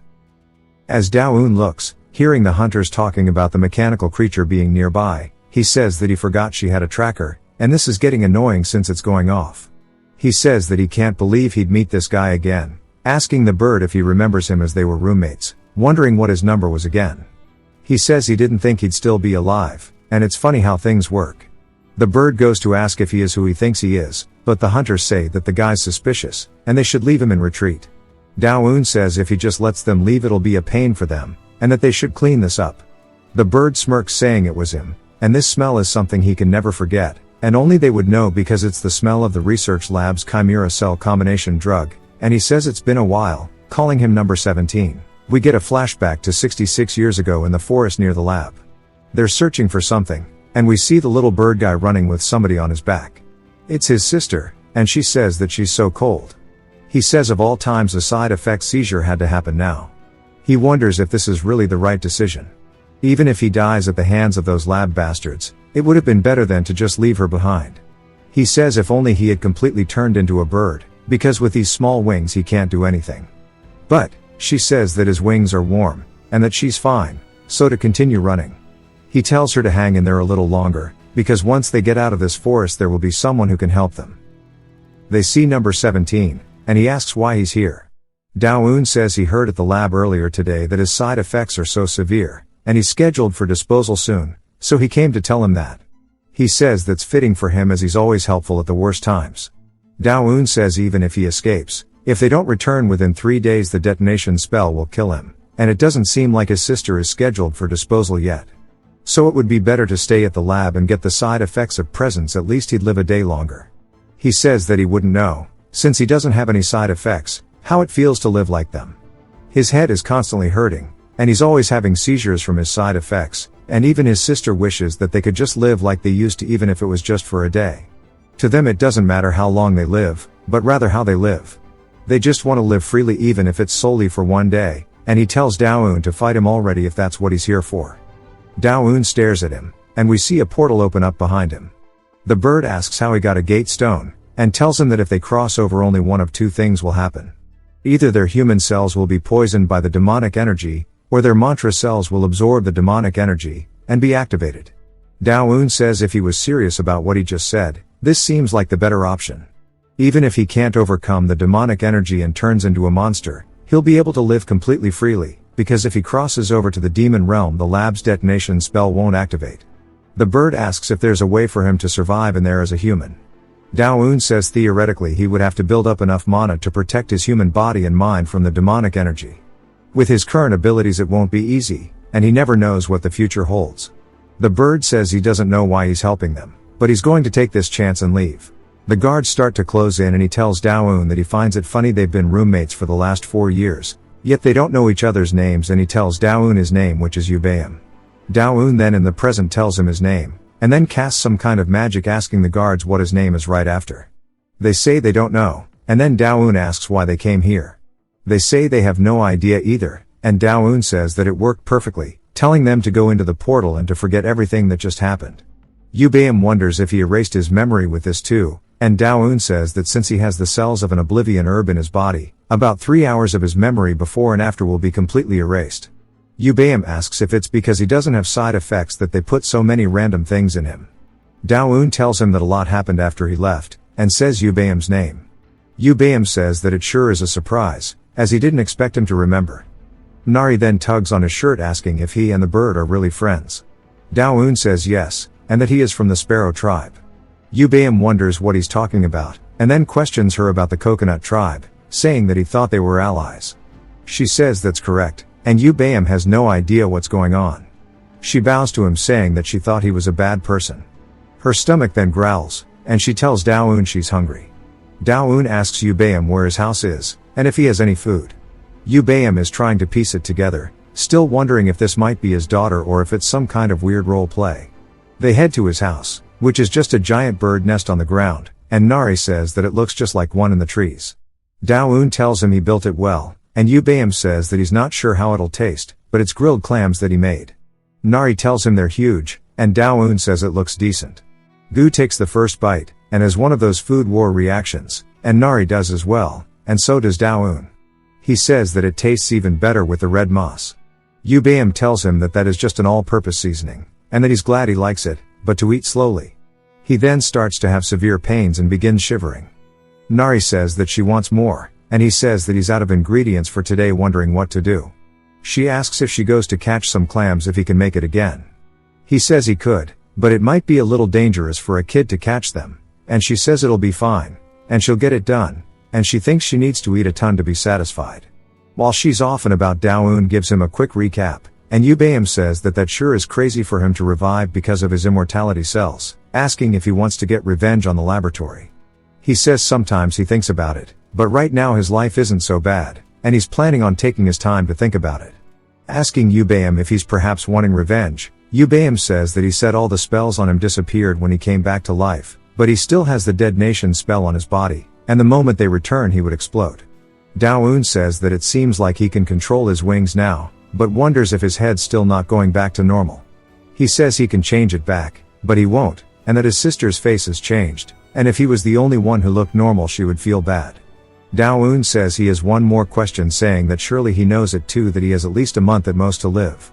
As Dao-un looks, hearing the hunters talking about the mechanical creature being nearby, he says that he forgot she had a tracker, and this is getting annoying since it's going off. He says that he can't believe he'd meet this guy again, asking the bird if he remembers him as they were roommates, wondering what his number was again. He says he didn't think he'd still be alive, and it's funny how things work. The bird goes to ask if he is who he thinks he is, but the hunters say that the guy's suspicious, and they should leave him in retreat. Dao-un says if he just lets them leave it'll be a pain for them, and that they should clean this up. The bird smirks saying it was him, and this smell is something he can never forget, and only they would know because it's the smell of the research lab's chimera cell combination drug, and he says it's been a while, calling him number 17. We get a flashback to 66 years ago in the forest near the lab. They're searching for something, and we see the little bird guy running with somebody on his back. It's his sister, and she says that she's so cold. He says of all times a side effect seizure had to happen now. He wonders if this is really the right decision. Even if he dies at the hands of those lab bastards, it would have been better than to just leave her behind. He says if only he had completely turned into a bird, because with these small wings he can't do anything. But, she says that his wings are warm, and that she's fine, so to continue running. He tells her to hang in there a little longer, because once they get out of this forest there will be someone who can help them. They see number 17, and he asks why he's here. Dao-un says he heard at the lab earlier today that his side effects are so severe, and he's scheduled for disposal soon, so he came to tell him that. He says that's fitting for him as he's always helpful at the worst times. Dao-un says even if he escapes, if they don't return within 3 days the detonation spell will kill him, and it doesn't seem like his sister is scheduled for disposal yet. So it would be better to stay at the lab and get the side effects of presence, at least he'd live a day longer. He says that he wouldn't know, since he doesn't have any side effects, how it feels to live like them. His head is constantly hurting, and he's always having seizures from his side effects, and even his sister wishes that they could just live like they used to even if it was just for a day. To them it doesn't matter how long they live, but rather how they live. They just want to live freely even if it's solely for one day, and he tells Dao-un to fight him already if that's what he's here for. Dao-un stares at him, and we see a portal open up behind him. The bird asks how he got a gate stone, and tells him that if they cross over only one of 2 things will happen. Either their human cells will be poisoned by the demonic energy, or their mantra cells will absorb the demonic energy, and be activated. Dao-un says if he was serious about what he just said, this seems like the better option. Even if he can't overcome the demonic energy and turns into a monster, he'll be able to live completely freely, because if he crosses over to the demon realm the lab's detonation spell won't activate. The bird asks if there's a way for him to survive in there as a human. Dao-un says theoretically he would have to build up enough mana to protect his human body and mind from the demonic energy. With his current abilities it won't be easy, and he never knows what the future holds. The bird says he doesn't know why he's helping them, but he's going to take this chance and leave. The guards start to close in and he tells Dao-un that he finds it funny they've been roommates for the last 4 years, yet they don't know each other's names, and he tells Dao-un his name, which is Ubayam. Dao-un then in the present tells him his name, and then casts some kind of magic asking the guards what his name is right after. They say they don't know, and then Dao-un asks why they came here. They say they have no idea either, and Dao-un says that it worked perfectly, telling them to go into the portal and to forget everything that just happened. Ubayam wonders if he erased his memory with this too, and Dao-un says that since he has the cells of an oblivion herb in his body, about 3 hours of his memory before and after will be completely erased. Ubayam asks if it's because he doesn't have side effects that they put so many random things in him. Dao-un tells him that a lot happened after he left, and says Ubayam's name. Ubayam says that it sure is a surprise, as he didn't expect him to remember. Nari then tugs on his shirt asking if he and the bird are really friends. Dao-un says yes, and that he is from the sparrow tribe. Ubayam wonders what he's talking about, and then questions her about the coconut tribe, saying that he thought they were allies. She says that's correct, and Ubayam has no idea what's going on. She bows to him saying that she thought he was a bad person. Her stomach then growls, and she tells Dao-un she's hungry. Dao-un asks Ubayam where his house is, and if he has any food. Ubayam is trying to piece it together, still wondering if this might be his daughter or if it's some kind of weird role play. They head to his house, which is just a giant bird nest on the ground, and Nari says that it looks just like one in the trees. Dao-un tells him he built it well, and Ubayam says that he's not sure how it'll taste, but it's grilled clams that he made. Nari tells him they're huge, and Dao-un says it looks decent. Gu takes the first bite, and has one of those food war reactions, and Nari does as well, and so does Dao-un. He says that it tastes even better with the red moss. Ubayam tells him that that is just an all-purpose seasoning, and that he's glad he likes it, but to eat slowly. He then starts to have severe pains and begins shivering. Nari says that she wants more, and he says that he's out of ingredients for today, wondering what to do. She asks if she goes to catch some clams if he can make it again. He says he could, but it might be a little dangerous for a kid to catch them, and she says it'll be fine, and she'll get it done, and she thinks she needs to eat a ton to be satisfied. While she's off and about, Dao-un gives him a quick recap, and Ubayam says that that sure is crazy for him to revive because of his immortality cells, asking if he wants to get revenge on the laboratory. He says sometimes he thinks about it, but right now his life isn't so bad, and he's planning on taking his time to think about it. Asking Ubayam if he's perhaps wanting revenge, Ubayam says that he said all the spells on him disappeared when he came back to life, but he still has the Dead Nation spell on his body, and the moment they return he would explode. Dao-un says that it seems like he can control his wings now, but wonders if his head's still not going back to normal. He says he can change it back, but he won't, and that his sister's face has changed, and if he was the only one who looked normal she would feel bad. Dao-un says he has one more question, saying that surely he knows it too, that he has at least a month at most to live.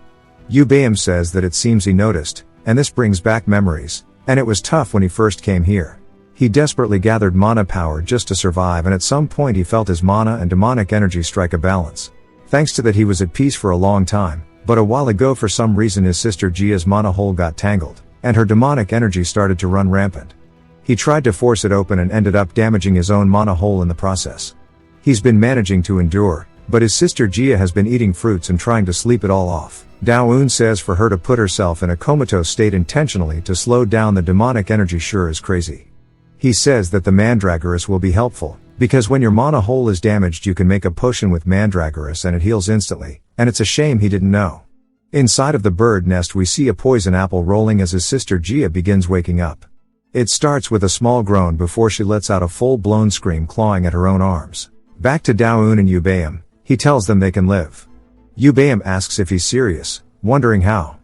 Ubayam says that it seems he noticed, and this brings back memories, and it was tough when he first came here. He desperately gathered mana power just to survive, and at some point he felt his mana and demonic energy strike a balance. Thanks to that he was at peace for a long time, but a while ago for some reason his sister Jia's mana hole got tangled, and her demonic energy started to run rampant. He tried to force it open and ended up damaging his own mana hole in the process. He's been managing to endure, but his sister Jia has been eating fruits and trying to sleep it all off. Dao-un says for her to put herself in a comatose state intentionally to slow down the demonic energy sure is crazy. He says that the mandragoras will be helpful, because when your mana hole is damaged you can make a potion with mandragoras and it heals instantly, and it's a shame he didn't know. Inside of the bird nest we see a poison apple rolling as his sister Jia begins waking up. It starts with a small groan before she lets out a full-blown scream, clawing at her own arms. Back to Dao-un and Ubayam, he tells them they can live. Ubayam asks if he's serious, wondering how.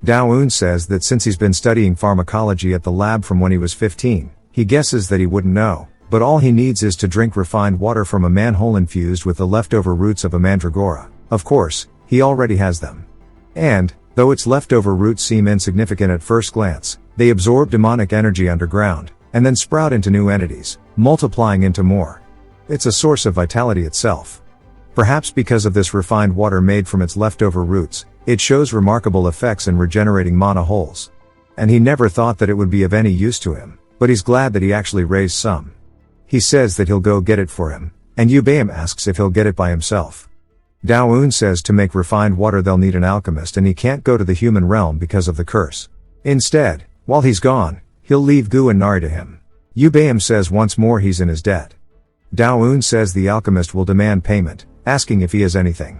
Dao-un says that since he's been studying pharmacology at the lab from when he was 15, he guesses that he wouldn't know, but all he needs is to drink refined water from a manhole infused with the leftover roots of a mandragora. Of course, he already has them. And, though its leftover roots seem insignificant at first glance, they absorb demonic energy underground, and then sprout into new entities, multiplying into more. It's a source of vitality itself. Perhaps because of this refined water made from its leftover roots, it shows remarkable effects in regenerating mana holes. And he never thought that it would be of any use to him, but he's glad that he actually raised some. He says that he'll go get it for him, and Ubayam asks if he'll get it by himself. Dao-un says to make refined water they'll need an alchemist, and he can't go to the human realm because of the curse. Instead, while he's gone, he'll leave Gu and Nari to him. Ubayam says once more he's in his debt. Dao-un says the alchemist will demand payment, asking if he has anything.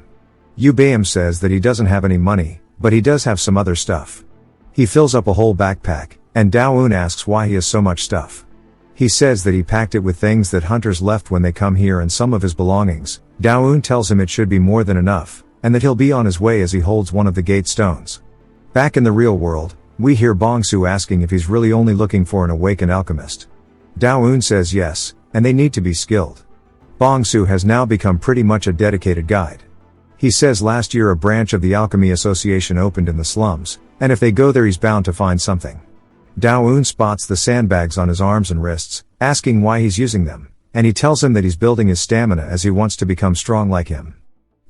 Ubayam says that he doesn't have any money, but he does have some other stuff. He fills up a whole backpack, and Dao-un asks why he has so much stuff. He says that he packed it with things that hunters left when they come here and some of his belongings. Dao-un tells him it should be more than enough, and that he'll be on his way as he holds one of the gate stones. Back in the real world, we hear Bong-soo asking if he's really only looking for an awakened alchemist. Dao-eun says yes, and they need to be skilled. Bong-soo has now become pretty much a dedicated guide. He says last year a branch of the Alchemy Association opened in the slums, and if they go there he's bound to find something. Dao-eun spots the sandbags on his arms and wrists, asking why he's using them, and he tells him that he's building his stamina as he wants to become strong like him.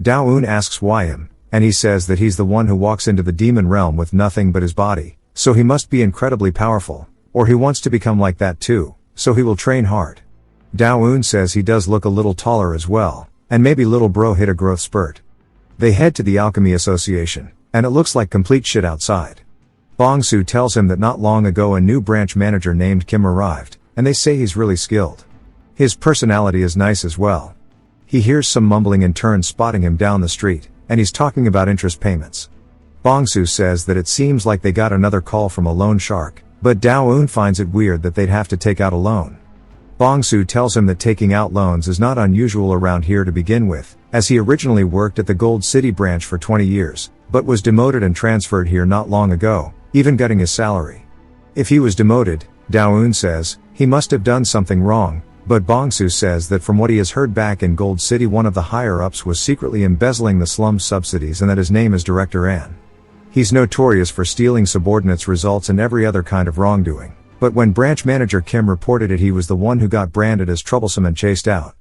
Dao-eun asks why him, and he says that he's the one who walks into the demon realm with nothing but his body, so he must be incredibly powerful, or he wants to become like that too, so he will train hard. Dao-eun says he does look a little taller as well, and maybe little bro hit a growth spurt. They head to the Alchemy Association, and it looks like complete shit outside. Bong-soo tells him that not long ago a new branch manager named Kim arrived, and they say he's really skilled. His personality is nice as well. He hears some mumbling interns spotting him down the street, and he's talking about interest payments. Bong-soo says that it seems like they got another call from a loan shark, but Dao-eun finds it weird that they'd have to take out a loan. Bong-soo tells him that taking out loans is not unusual around here to begin with, as he originally worked at the Gold City branch for 20 years, but was demoted and transferred here not long ago, even gutting his salary. If he was demoted, Dao-eun says, he must have done something wrong, but Bong-soo says that from what he has heard back in Gold City one of the higher-ups was secretly embezzling the slum's subsidies and that his name is Director An. He's notorious for stealing subordinates' results and every other kind of wrongdoing, but when branch manager Kim reported it he was the one who got branded as troublesome and chased out.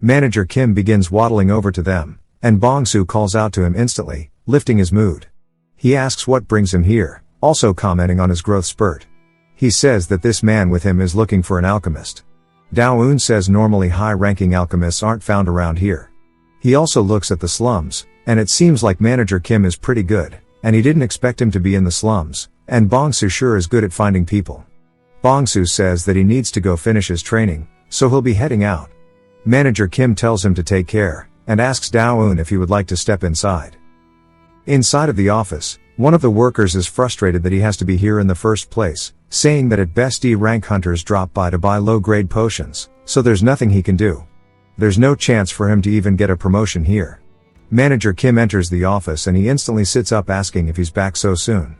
Manager Kim begins waddling over to them, and Bong-soo calls out to him instantly, lifting his mood. He asks what brings him here, also commenting on his growth spurt. He says that this man with him is looking for an alchemist. Dao-eun says normally high-ranking alchemists aren't found around here. He also looks at the slums, and it seems like manager Kim is pretty good, and he didn't expect him to be in the slums, and Bong-soo sure is good at finding people. Bong-soo says that he needs to go finish his training, so he'll be heading out. Manager Kim tells him to take care, and asks Dao-eun if he would like to step inside. Inside of the office, one of the workers is frustrated that he has to be here in the first place, saying that at best D-rank hunters drop by to buy low-grade potions, so there's nothing he can do. There's no chance for him to even get a promotion here. Manager Kim enters the office and he instantly sits up asking if he's back so soon.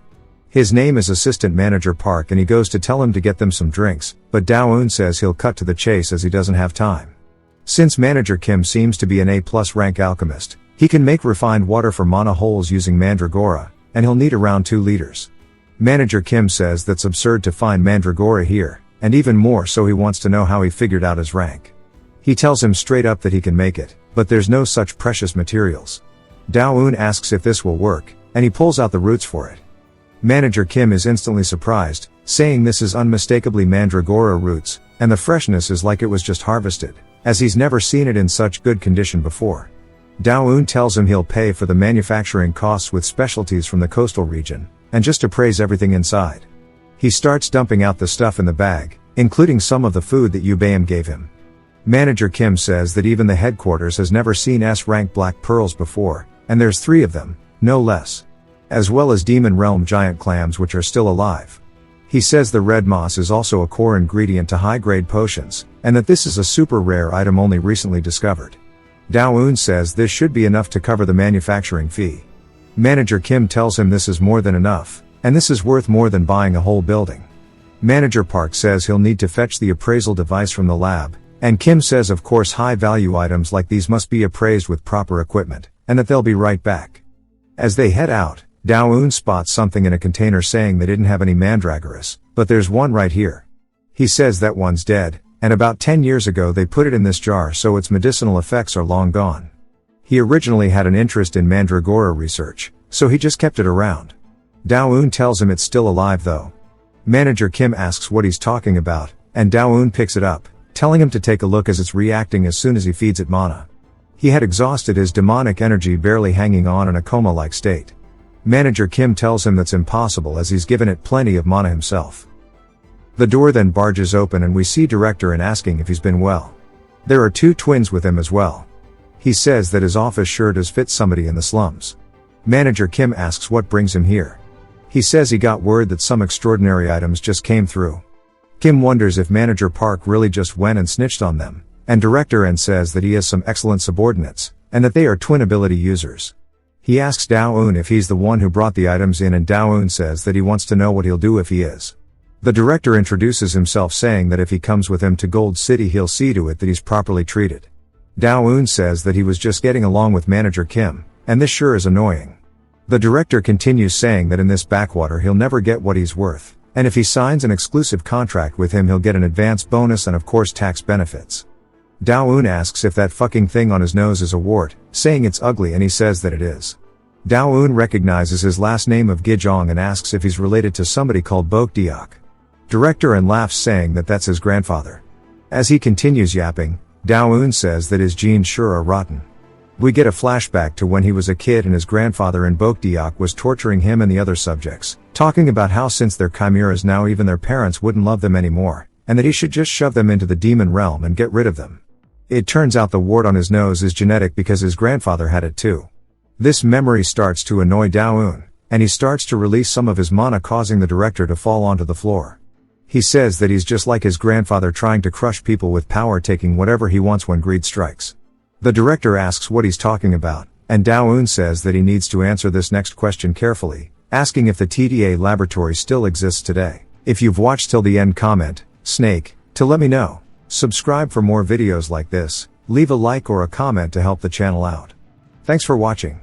His name is Assistant Manager Park and he goes to tell him to get them some drinks, but Dao-eun says he'll cut to the chase as he doesn't have time. Since Manager Kim seems to be an A+ rank alchemist, he can make refined water for mana holes using mandragora, and he'll need around 2 liters. Manager Kim says that's absurd to find mandragora here, and even more so he wants to know how he figured out his rank. He tells him straight up that he can make it, but there's no such precious materials. Dao-eun asks if this will work, and he pulls out the roots for it. Manager Kim is instantly surprised, saying this is unmistakably mandragora roots, and the freshness is like it was just harvested, as he's never seen it in such good condition before. Dao-eun tells him he'll pay for the manufacturing costs with specialties from the coastal region, and just appraise everything inside. He starts dumping out the stuff in the bag, including some of the food that Ubayam gave him. Manager Kim says that even the headquarters has never seen S-rank black pearls before, and there's 3 of them, no less. As well as demon realm giant clams which are still alive. He says the red moss is also a core ingredient to high-grade potions, and that this is a super rare item only recently discovered. Dao-eun says this should be enough to cover the manufacturing fee. Manager Kim tells him this is more than enough, and this is worth more than buying a whole building. Manager Park says he'll need to fetch the appraisal device from the lab, and Kim says of course high-value items like these must be appraised with proper equipment, and that they'll be right back. As they head out, Dao-eun spots something in a container saying they didn't have any mandragoras, but there's one right here. He says that one's dead, and about 10 years ago they put it in this jar so its medicinal effects are long gone. He originally had an interest in mandragora research, so he just kept it around. Dao-eun tells him it's still alive though. Manager Kim asks what he's talking about, and Dao-eun picks it up, telling him to take a look as it's reacting as soon as he feeds it mana. He had exhausted his demonic energy barely hanging on in a coma-like state. Manager Kim tells him that's impossible as he's given it plenty of mana himself. The door then barges open and we see Director An asking if he's been well. There are 2 twins with him as well. He says that his office sure does fit somebody in the slums. Manager Kim asks what brings him here. He says he got word that some extraordinary items just came through. Kim wonders if Manager Park really just went and snitched on them, and Director An says that he has some excellent subordinates, and that they are twin ability users. He asks Dao-eun if he's the one who brought the items in, and Dao-eun says that he wants to know what he'll do if he is. The director introduces himself saying that if he comes with him to Gold City he'll see to it that he's properly treated. Dao-eun says that he was just getting along with manager Kim, and this sure is annoying. The director continues saying that in this backwater he'll never get what he's worth, and if he signs an exclusive contract with him he'll get an advance bonus and of course tax benefits. Dao-eun asks if that fucking thing on his nose is a wart, saying it's ugly, and he says that it is. Dao-eun recognizes his last name of Gijong and asks if he's related to somebody called Bok-deok. Director and laughs saying that that's his grandfather. As he continues yapping, Dao-eun says that his genes sure are rotten. We get a flashback to when he was a kid and his grandfather in Bok-deok was torturing him and the other subjects, talking about how since they're chimeras now even their parents wouldn't love them anymore, and that he should just shove them into the demon realm and get rid of them. It turns out the wart on his nose is genetic because his grandfather had it too. This memory starts to annoy Dao-eun, and he starts to release some of his mana, causing the director to fall onto the floor. He says that he's just like his grandfather, trying to crush people with power, taking whatever he wants when greed strikes. The director asks what he's talking about, and Dao-eun says that he needs to answer this next question carefully, asking if the TDA laboratory still exists today. If you've watched till the end, comment, Snake, to let me know. Subscribe for more videos like this, leave a like or a comment to help the channel out. Thanks for watching.